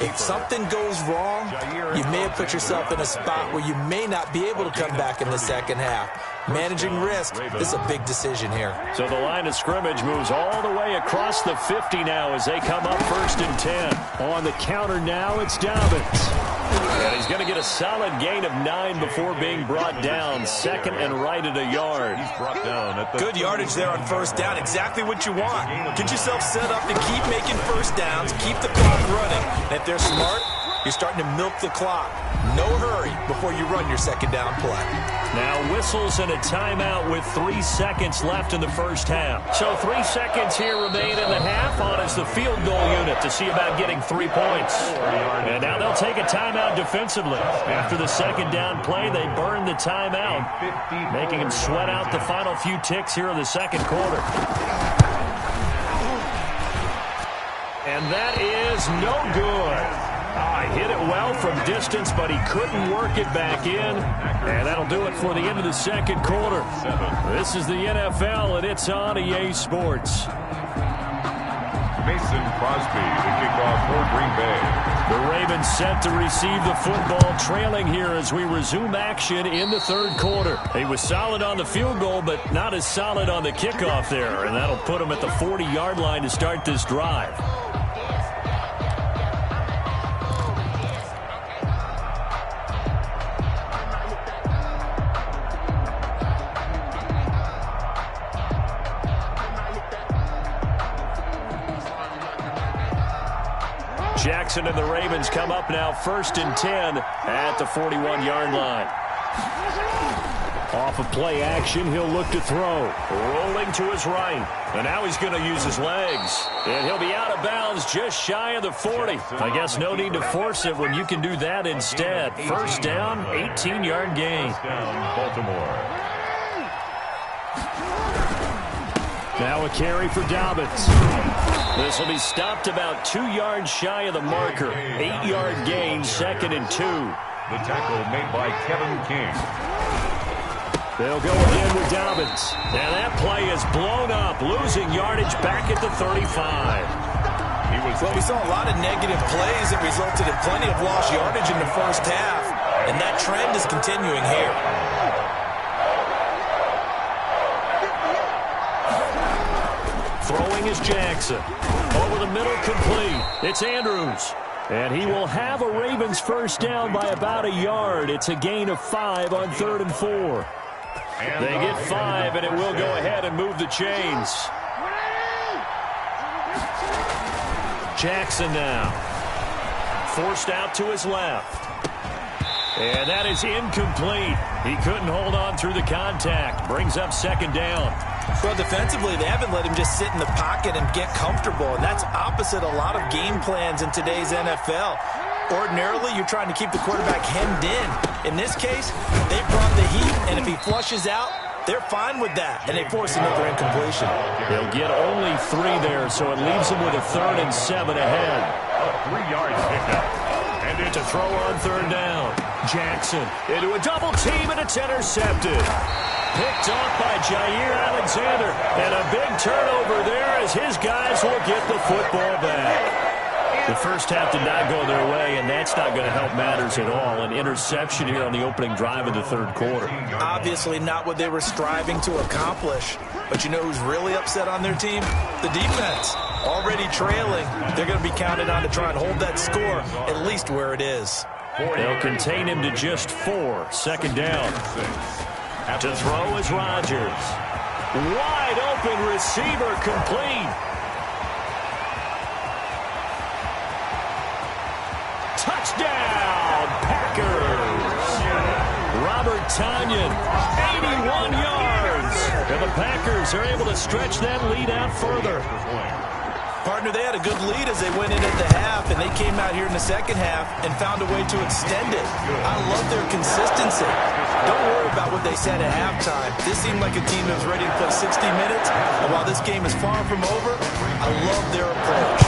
[SPEAKER 2] if something goes wrong, you may have put yourself in a spot where you may not be able to come back in the second half. Managing risk, this is a big decision here.
[SPEAKER 1] So the line of scrimmage moves all the way across the 50 now as they come up 1st and 10. On the counter now, it's Dobbins. And he's going to get a solid gain of 9 before being brought down. Second and right at a yard.
[SPEAKER 3] He's brought down at the
[SPEAKER 2] good yardage there on first down. Exactly what you want. Get yourself set up to keep making first downs, keep the clock running. And if they're smart, you're starting to milk the clock. No hurry before you run your second down play.
[SPEAKER 1] Now whistles and a timeout with 3 seconds left in the first half. So 3 seconds here remain in the half on as the field goal unit to see about getting 3 points. And now they'll take a timeout defensively. After the second down play, they burn the timeout, making them sweat out the final few ticks here in the second quarter. And that is no good. Hit it well from distance, but he couldn't work it back in. And that'll do it for the end of the second quarter. This is the NFL, and it's on EA Sports.
[SPEAKER 3] Mason Crosby, the kickoff for Green Bay.
[SPEAKER 1] The Ravens set to receive the football, trailing here as we resume action in the third quarter. He was solid on the field goal, but not as solid on the kickoff there. And that'll put him at the 40-yard line to start this drive. Jackson and the Ravens come up now 1st and 10 at the 41-yard line. Off of play action, he'll look to throw. Rolling to his right. And now he's going to use his legs. And he'll be out of bounds just shy of the 40. I guess no need to force it when you can do that instead. First down, 18-yard gain.
[SPEAKER 3] Baltimore.
[SPEAKER 1] Now a carry for Dobbins. This will be stopped about 2 yards shy of the marker. 8-yard gain, 2nd and 2.
[SPEAKER 3] The tackle made by Kevin King.
[SPEAKER 1] They'll go again with Dobbins. And that play is blown up, losing yardage back at the 35.
[SPEAKER 2] Well, we saw a lot of negative plays that resulted in plenty of lost yardage in the first half. And that trend is continuing here.
[SPEAKER 1] Throwing is Jackson. Over the middle, complete. It's Andrews. And he will have a Ravens first down by about a yard. It's a gain of 5 on 3rd and 4. They get 5, and it will go ahead and move the chains. Jackson now. Forced out to his left. And that is incomplete. He couldn't hold on through the contact. Brings up 2nd down.
[SPEAKER 2] Well, defensively, they haven't let him just sit in the pocket and get comfortable, and that's opposite a lot of game plans in today's NFL. Ordinarily, you're trying to keep the quarterback hemmed in. In this case, they brought the heat, and if he flushes out, they're fine with that, and they force another incompletion.
[SPEAKER 1] They'll get only 3 there, so it leaves them with a 3rd and 7 ahead.
[SPEAKER 3] 3 yards picked up.
[SPEAKER 1] And it's a throw on 3rd down. Jackson into a double team, and it's intercepted. Picked off by Jair Alexander. And a big turnover there as his guys will get the football back. The first half did not go their way, and that's not going to help matters at all. An interception here on the opening drive of the third quarter.
[SPEAKER 2] Obviously not what they were striving to accomplish. But you know who's really upset on their team? The defense. Already trailing. They're going to be counted on to try and hold that score at least where it is.
[SPEAKER 1] They'll contain him to just 4. 2nd down. To throw is Rodgers. Wide open receiver, complete. Touchdown, Packers. Robert Tonyan, 81 yards. And the Packers are able to stretch that lead out further.
[SPEAKER 2] Partner, they had a good lead as they went in at the half, and they came out here in the second half and found a way to extend it. I love their consistency. Don't worry about what they said at halftime. This seemed like a team that was ready to play 60 minutes, and while this game is far from over, I love their approach.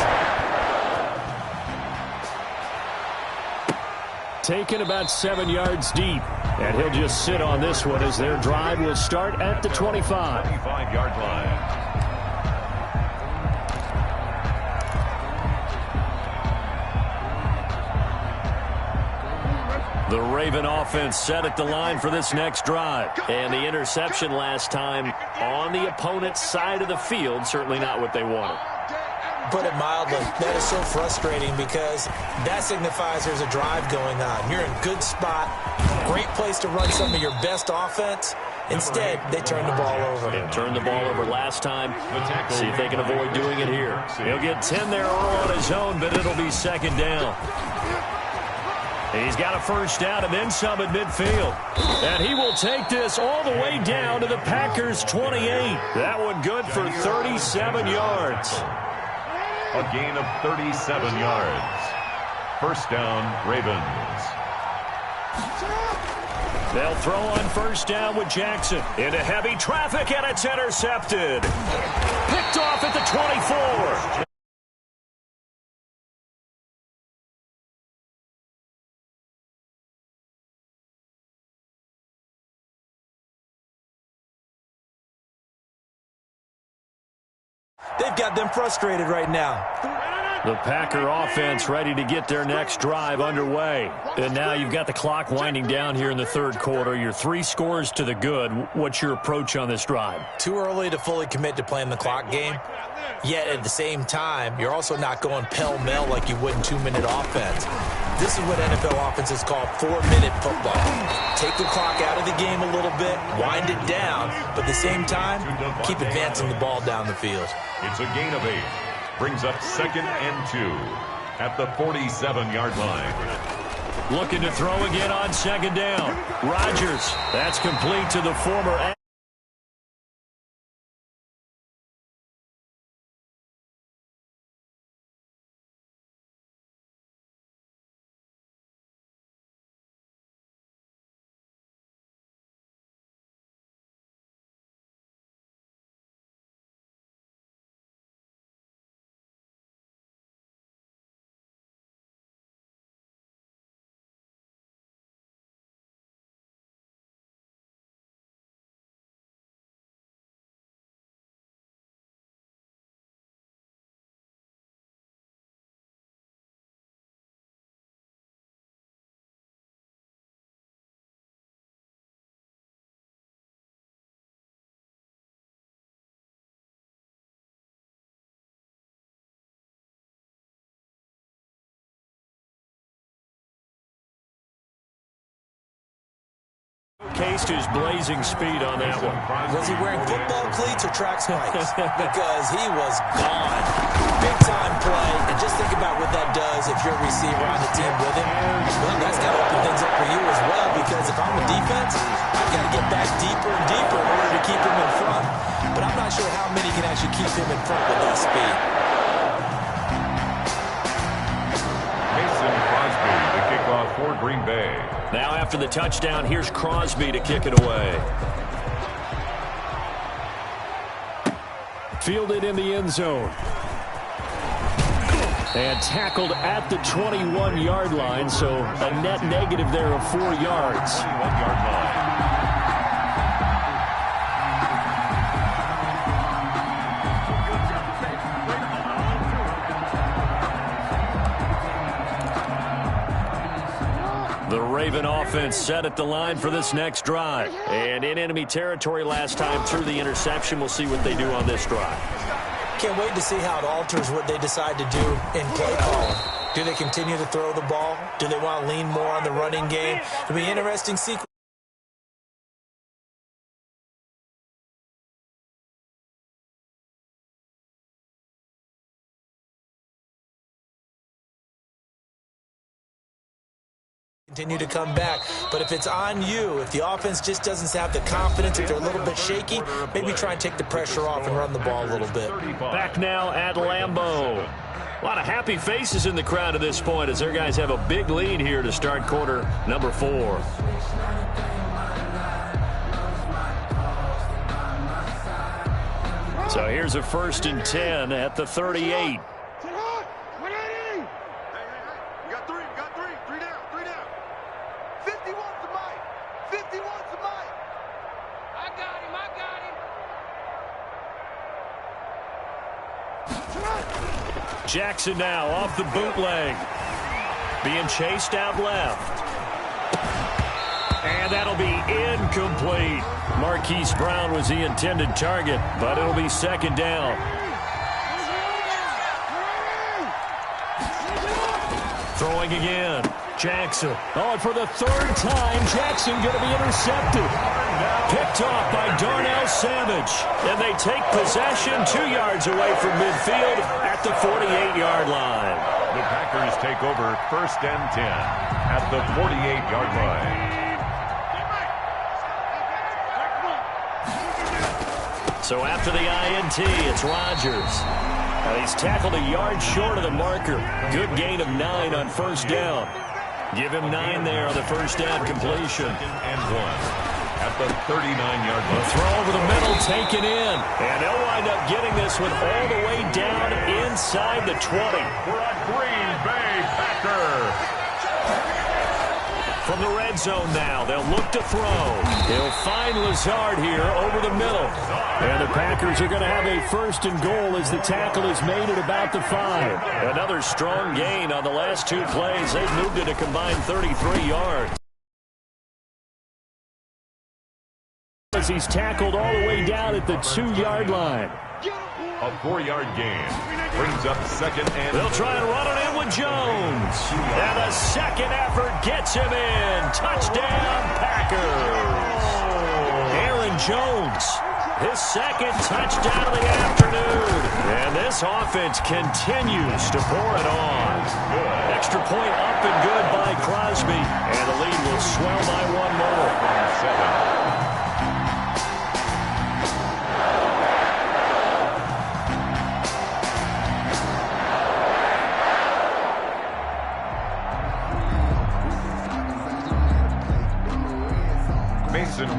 [SPEAKER 1] Taken about 7 yards deep, and he'll just sit on this one as their drive will start at the 25.
[SPEAKER 3] 25-yard line.
[SPEAKER 1] The Raven offense set at the line for this next drive. And the interception last time on the opponent's side of the field, certainly not what they wanted.
[SPEAKER 2] Put it mildly, that is so frustrating because that signifies there's a drive going on. You're in a good spot, great place to run some of your best offense. Instead, they turn the ball over.
[SPEAKER 1] Yeah, turned the ball over last time. See if they can avoid doing it here. He'll get 10 there all on his own, but it'll be second down. He's got a first down and then some at midfield. And he will take this all the way down to the Packers' 28. That one good for 37 yards.
[SPEAKER 3] A gain of 37 yards. First down, Ravens.
[SPEAKER 1] They'll throw on first down with Jackson. Into heavy traffic, and it's intercepted. Picked off at the 24.
[SPEAKER 2] They've got them frustrated right now.
[SPEAKER 1] The Packer offense ready to get their next drive underway. And now you've got the clock winding down here in the third quarter. You're 3 scores to the good. What's your approach on this drive?
[SPEAKER 2] Too early to fully commit to playing the clock game. Yet at the same time, you're also not going pell-mell like you would in 2-minute offense. This is what NFL offenses call 4-minute football. Take the clock out of the game a little bit, wind it down, but at the same time, keep advancing the ball down the field.
[SPEAKER 3] It's a gain of 8. Brings up 2nd and 2 at the 47-yard line.
[SPEAKER 1] Looking to throw again on second down. Rodgers. That's complete to the former. Cased his blazing speed on that one.
[SPEAKER 2] Was he wearing football cleats or track spikes? Because he was gone. Big-time play, and just think about what that does if you're a receiver on the team with him. Well, that's got to open things up for you as well, because if I'm a defense, I've got to get back deeper and deeper in order to keep him in front. But I'm not sure how many can actually keep him in front with that speed.
[SPEAKER 3] Mason Crosby, the kickoff for Green Bay.
[SPEAKER 1] Now after the touchdown, here's Crosby to kick it away. Fielded in the end zone. And tackled at the 21-yard line, so a net negative there of 4 yards.
[SPEAKER 3] 21-yard line.
[SPEAKER 1] The Raven offense set at the line for this next drive. And in enemy territory last time through the interception. We'll see what they do on this drive.
[SPEAKER 2] Can't wait to see how it alters what they decide to do in play calling. Do they continue to throw the ball? Do they want to lean more on the running game? It'll be an interesting sequence. Continue to come back, but if it's on you, if the offense just doesn't have the confidence, if they're a little bit shaky, maybe try and take the pressure off and run the ball a little bit.
[SPEAKER 1] Back now at Lambeau. A lot of happy faces in the crowd at this point as their guys have a big lead here to start quarter number 4. So here's a 1st and 10 at the 38. Jackson now off the bootleg. Being chased out left. And that'll be incomplete. Marquise Brown was the intended target, but it'll be second down. Throwing again. Jackson. Oh, and for the third time, Jackson going to be intercepted. Picked off by Darnell Savage. And they take possession 2 yards away from midfield at the 48-yard line.
[SPEAKER 3] The Packers take over 1st and 10 at the 48-yard line.
[SPEAKER 1] So after the INT, it's Rodgers. And he's tackled a yard short of the marker. Good gain of 9 on 1st down. Give him 9 there on the 1st down completion.
[SPEAKER 3] 2nd and 1 at the 39-yard line.
[SPEAKER 1] The throw over the middle, taken in. And they'll wind up getting this one all the way down inside the 20.
[SPEAKER 3] For a Green Bay Packer.
[SPEAKER 1] From the red zone now, they'll look to throw. He'll find Lazard here over the middle. And the Packers are going to have a 1st and goal as the tackle is made at about the 5. Another strong gain on the last 2 plays. They've moved it a combined 33 yards. As he's tackled all the way down at the 2-yard line.
[SPEAKER 3] A 4-yard gain brings up 2nd and...
[SPEAKER 1] They'll try and run it in with Jones. And the second effort gets him in. Touchdown, Packers. Aaron Jones, his 2nd touchdown of the afternoon. And this offense continues to pour it on. Extra point up and good by Crosby. And the lead will swell by 1 more.
[SPEAKER 3] 7.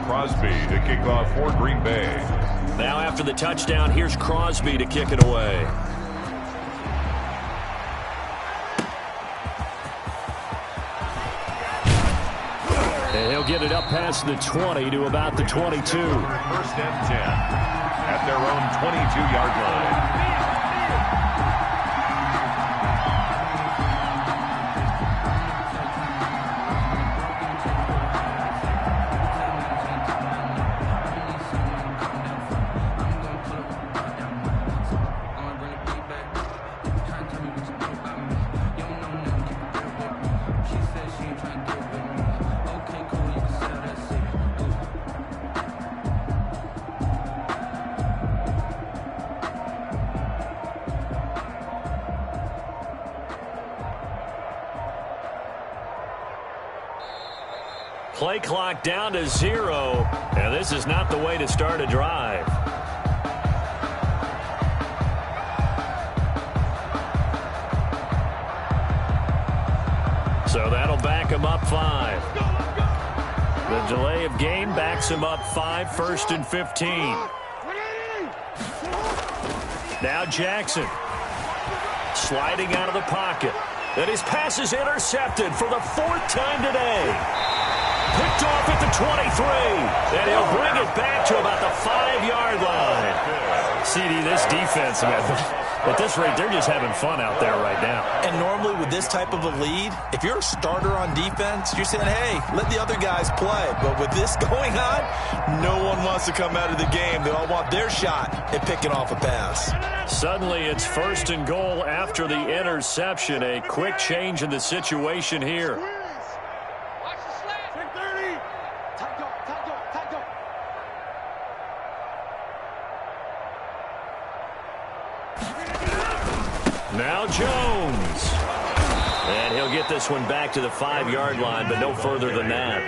[SPEAKER 3] Crosby to kick off for Green Bay.
[SPEAKER 1] Now after the touchdown, here's Crosby to kick it away. And he'll get it up past the 20 to about the 22.
[SPEAKER 3] 1st and 10 at their own 22-yard line.
[SPEAKER 1] Play clock down to 0, and this is not the way to start a drive. So that'll back him up 5. The delay of game backs him up 5, 1st and 15. Now Jackson sliding out of the pocket. And his pass is intercepted for the 4th time today. Picked off at the 23, and he'll bring it back to about the 5-yard line. CD, this defense, man, at this rate, they're just having fun out there right now.
[SPEAKER 2] And normally with this type of a lead, if you're a starter on defense, you're saying, hey, let the other guys play. But with this going on, no one wants to come out of the game. They all want their shot at picking off a pass.
[SPEAKER 1] Suddenly, it's 1st and goal after the interception. A quick change in the situation here. Now Jones. And he'll get this one back to the 5-yard line, but no further than that.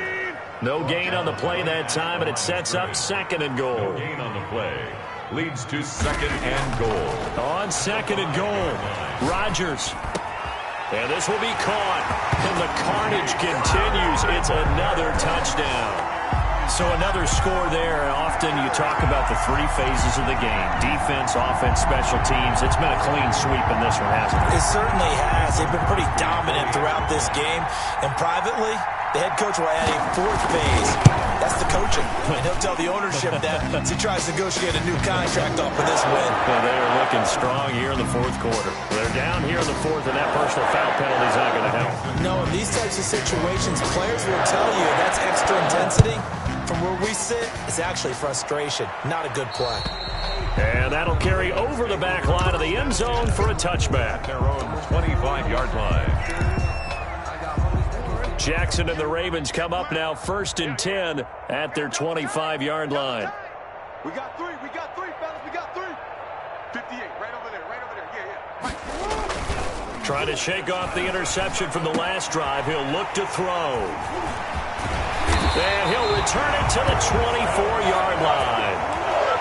[SPEAKER 1] No gain on the play that time, and it sets up 2nd and goal.
[SPEAKER 3] No gain on the play leads to 2nd and goal.
[SPEAKER 1] On 2nd and goal, Rodgers. And this will be caught. And the carnage continues. It's another touchdown. So another score there, and often you talk about the 3 phases of the game. Defense, offense, special teams. It's been a clean sweep in this one, hasn't it?
[SPEAKER 2] It certainly has. They've been pretty dominant throughout this game. And privately, the head coach will add a 4th phase. That's the coaching. And he'll tell the ownership that as he tries to negotiate a new contract off of this win.
[SPEAKER 1] Well, they are looking strong here in the 4th quarter. They're down here in the 4th, and that personal foul penalty is not going to help.
[SPEAKER 2] No, in these types of situations, players will tell you that's extra intensity. From where we sit, it's actually frustration. Not a good play.
[SPEAKER 1] And that'll carry over the back line of the end zone for a touchback.
[SPEAKER 3] Their own 25-yard line.
[SPEAKER 1] Jackson and the Ravens come up now 1st and 10 at their 25-yard line.
[SPEAKER 5] We got three, fellas, we got three. 58, right over there, yeah.
[SPEAKER 1] Trying to shake off the interception from the last drive. He'll look to throw. And he'll return it to the 24-yard line.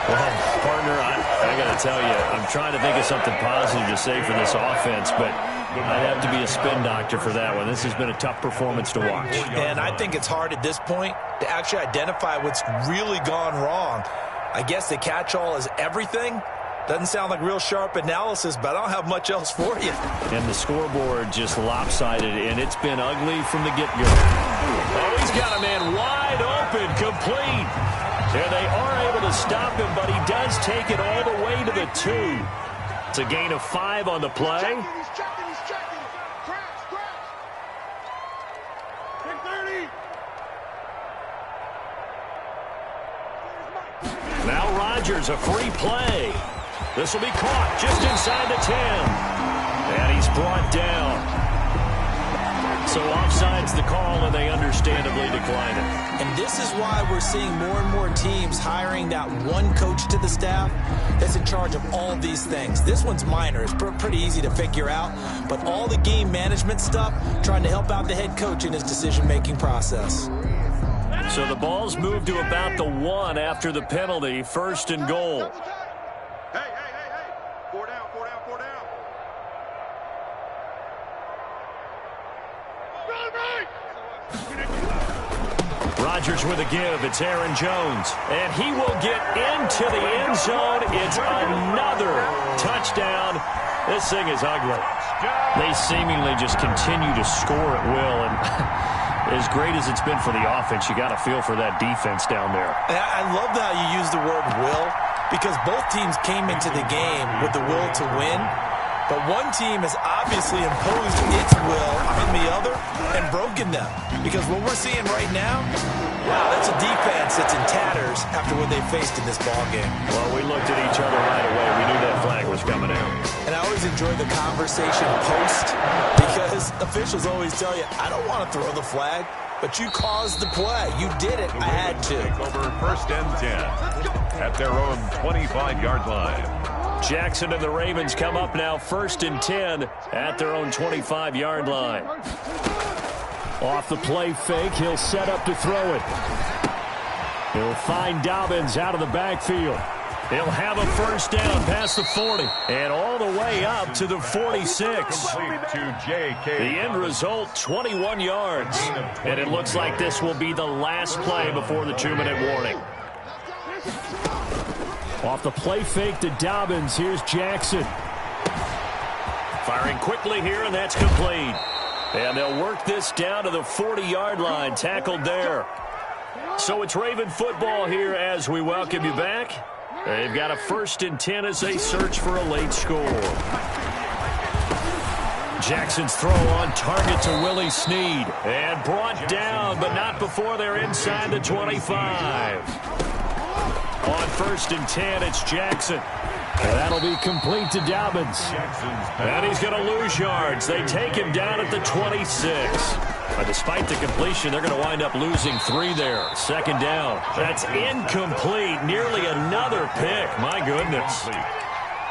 [SPEAKER 1] Well, partner, I got to tell you, I'm trying to think of something positive to say for this offense, but I'd have to be a spin doctor for that one. This has been a tough performance to watch.
[SPEAKER 2] And I think it's hard at this point to actually identify what's really gone wrong. I guess the catch-all is everything. Doesn't sound like real sharp analysis, but I don't have much else for you.
[SPEAKER 1] And the scoreboard just lopsided, and it's been ugly from the get-go. Oh, he's got a man wide open, complete. And they are able to stop him, but he does take it all the way to the 2. It's a gain of 5 on the play.
[SPEAKER 5] He's checking. Crash. Big 30.
[SPEAKER 1] Now Rodgers, a free play. This will be caught just inside the 10. And he's brought down. So offside's the call, and they understandably decline it.
[SPEAKER 2] And this is why we're seeing more and more teams hiring that one coach to the staff that's in charge of all these things. This one's minor. It's pretty easy to figure out. But all the game management stuff, trying to help out the head coach in his decision-making process.
[SPEAKER 1] So the ball's moved to about the 1 after the penalty, 1st and goal.
[SPEAKER 5] Hey. 4 down.
[SPEAKER 1] Rodgers with a give. It's Aaron Jones. And he will get into the end zone. It's another touchdown. This thing is ugly. They seemingly just continue to score at will. And as great as it's been for the offense, you got to feel for that defense down there.
[SPEAKER 2] I love how you use the word will, because both teams came into the game with the will to win. But one team has obviously imposed its will on the other and broken them. Because what we're seeing right now, wow, that's a defense that's in tatters after what they faced in this ballgame.
[SPEAKER 1] Well, we looked at each other right away. We knew that flag was coming out.
[SPEAKER 2] And I always enjoy the conversation post, because officials always tell you, I don't want to throw the flag, but you caused the play. You did it. I had to.
[SPEAKER 3] Over 1st and 10 at their own 25-yard line.
[SPEAKER 1] Jackson and the Ravens come up now 1st and 10 at their own 25-yard line. Off the play fake, he'll set up to throw it. He'll find Dobbins out of the backfield. He'll have a 1st down past the 40 and all the way up to the 46. The end result, 21 yards. And it looks like this will be the last play before the 2-minute warning. Off the play fake to Dobbins. Here's Jackson. Firing quickly here, and that's complete. And they'll work this down to the 40-yard line. Tackled there. So it's Raven football here as we welcome you back. They've got a 1st and 10 as they search for a late score. Jackson's throw on target to Willie Snead. And brought down, but not before they're inside the 25. On 1st and 10, it's Jackson. And that'll be complete to Dobbins. And he's going to lose yards. They take him down at the 26. Despite the completion, they're going to wind up losing 3 there. 2nd down. That's incomplete. Nearly another pick. My goodness.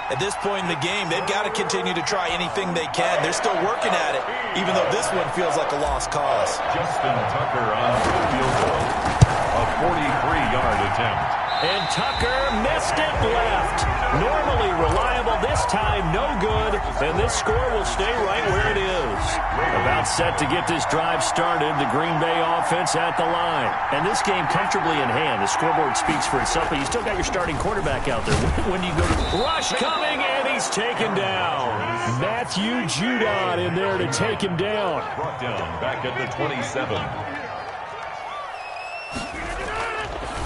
[SPEAKER 2] At this point in the game, they've got to continue to try anything they can. They're still working at it, even though this one feels like a lost cause.
[SPEAKER 3] Justin Tucker on the field goal. A 43-yard attempt.
[SPEAKER 1] And Tucker missed it left. Normally reliable, this time no good. And this score will stay right where it is. About set to get this drive started, the Green Bay offense at the line. And this game comfortably in hand. The scoreboard speaks for itself, but you still got your starting quarterback out there. When do you go to rush coming, and he's taken down. Matthew Judon in there to take him down.
[SPEAKER 3] Brought down back at the 27.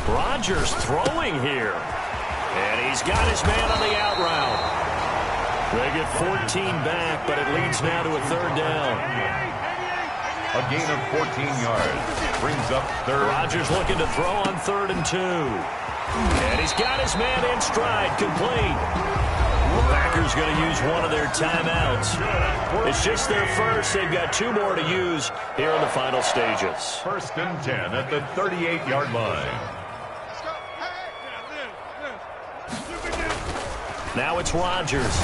[SPEAKER 1] Rodgers throwing here. And he's got his man on the out route. They get 14 back, but it leads now to a 3rd down.
[SPEAKER 3] A gain of 14 yards. Brings up 3rd.
[SPEAKER 1] Rodgers looking to throw on 3rd and 2. And he's got his man in stride, complete. The Packers going to use one of their timeouts. It's just their first. They've got 2 more to use here in the final stages.
[SPEAKER 3] 1st and 10 at the 38-yard line.
[SPEAKER 1] Now it's Rodgers.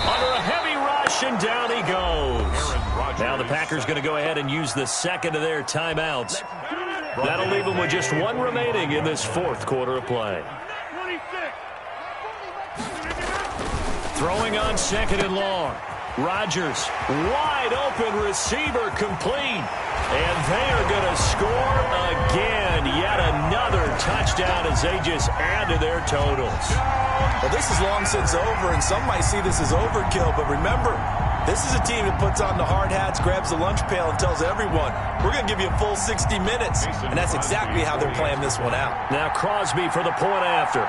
[SPEAKER 1] Under a heavy rush, and down he goes. Now the Packers going to go ahead and use the second of their timeouts. That'll leave them with just 1 remaining in this 4th quarter of play. Throwing on 2nd and long. Rodgers, wide open receiver, complete. And they are going to score again. Yet another touchdown as they just add to their totals.
[SPEAKER 2] Well, this is long since over, and some might see this as overkill. But remember, this is a team that puts on the hard hats, grabs the lunch pail, and tells everyone, we're going to give you a full 60 minutes. And that's exactly how they're playing this one out.
[SPEAKER 1] Now Crosby for the point after.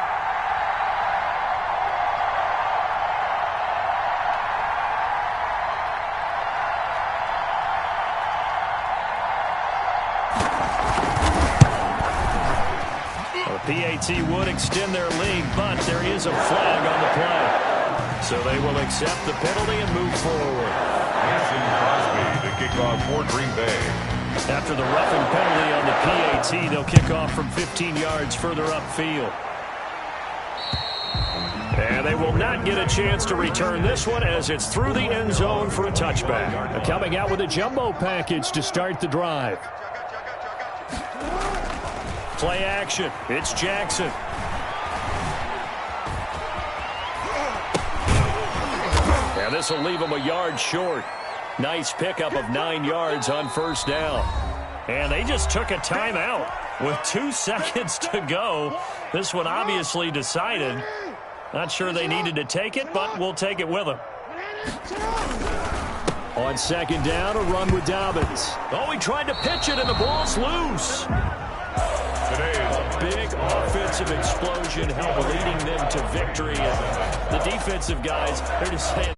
[SPEAKER 1] PAT would extend their lead, but there is a flag on the play. So they will accept the penalty and move forward.
[SPEAKER 3] Mason Crosby, the kickoff for Green Bay.
[SPEAKER 1] After the roughing penalty on the PAT, they'll kick off from 15 yards further upfield. And they will not get a chance to return this one as it's through the end zone for a touchback. Coming out with a jumbo package to start the drive. Play action. It's Jackson. And this will leave him a yard short. Nice pickup of 9 yards on 1st down. And they just took a timeout with 2 seconds to go. This one obviously decided. Not sure they needed to take it, but we'll take it with them. On 2nd down, a run with Dobbins. Oh, he tried to pitch it, and the ball's loose. A big offensive explosion helped leading them to victory. And the defensive guys, they're just saying.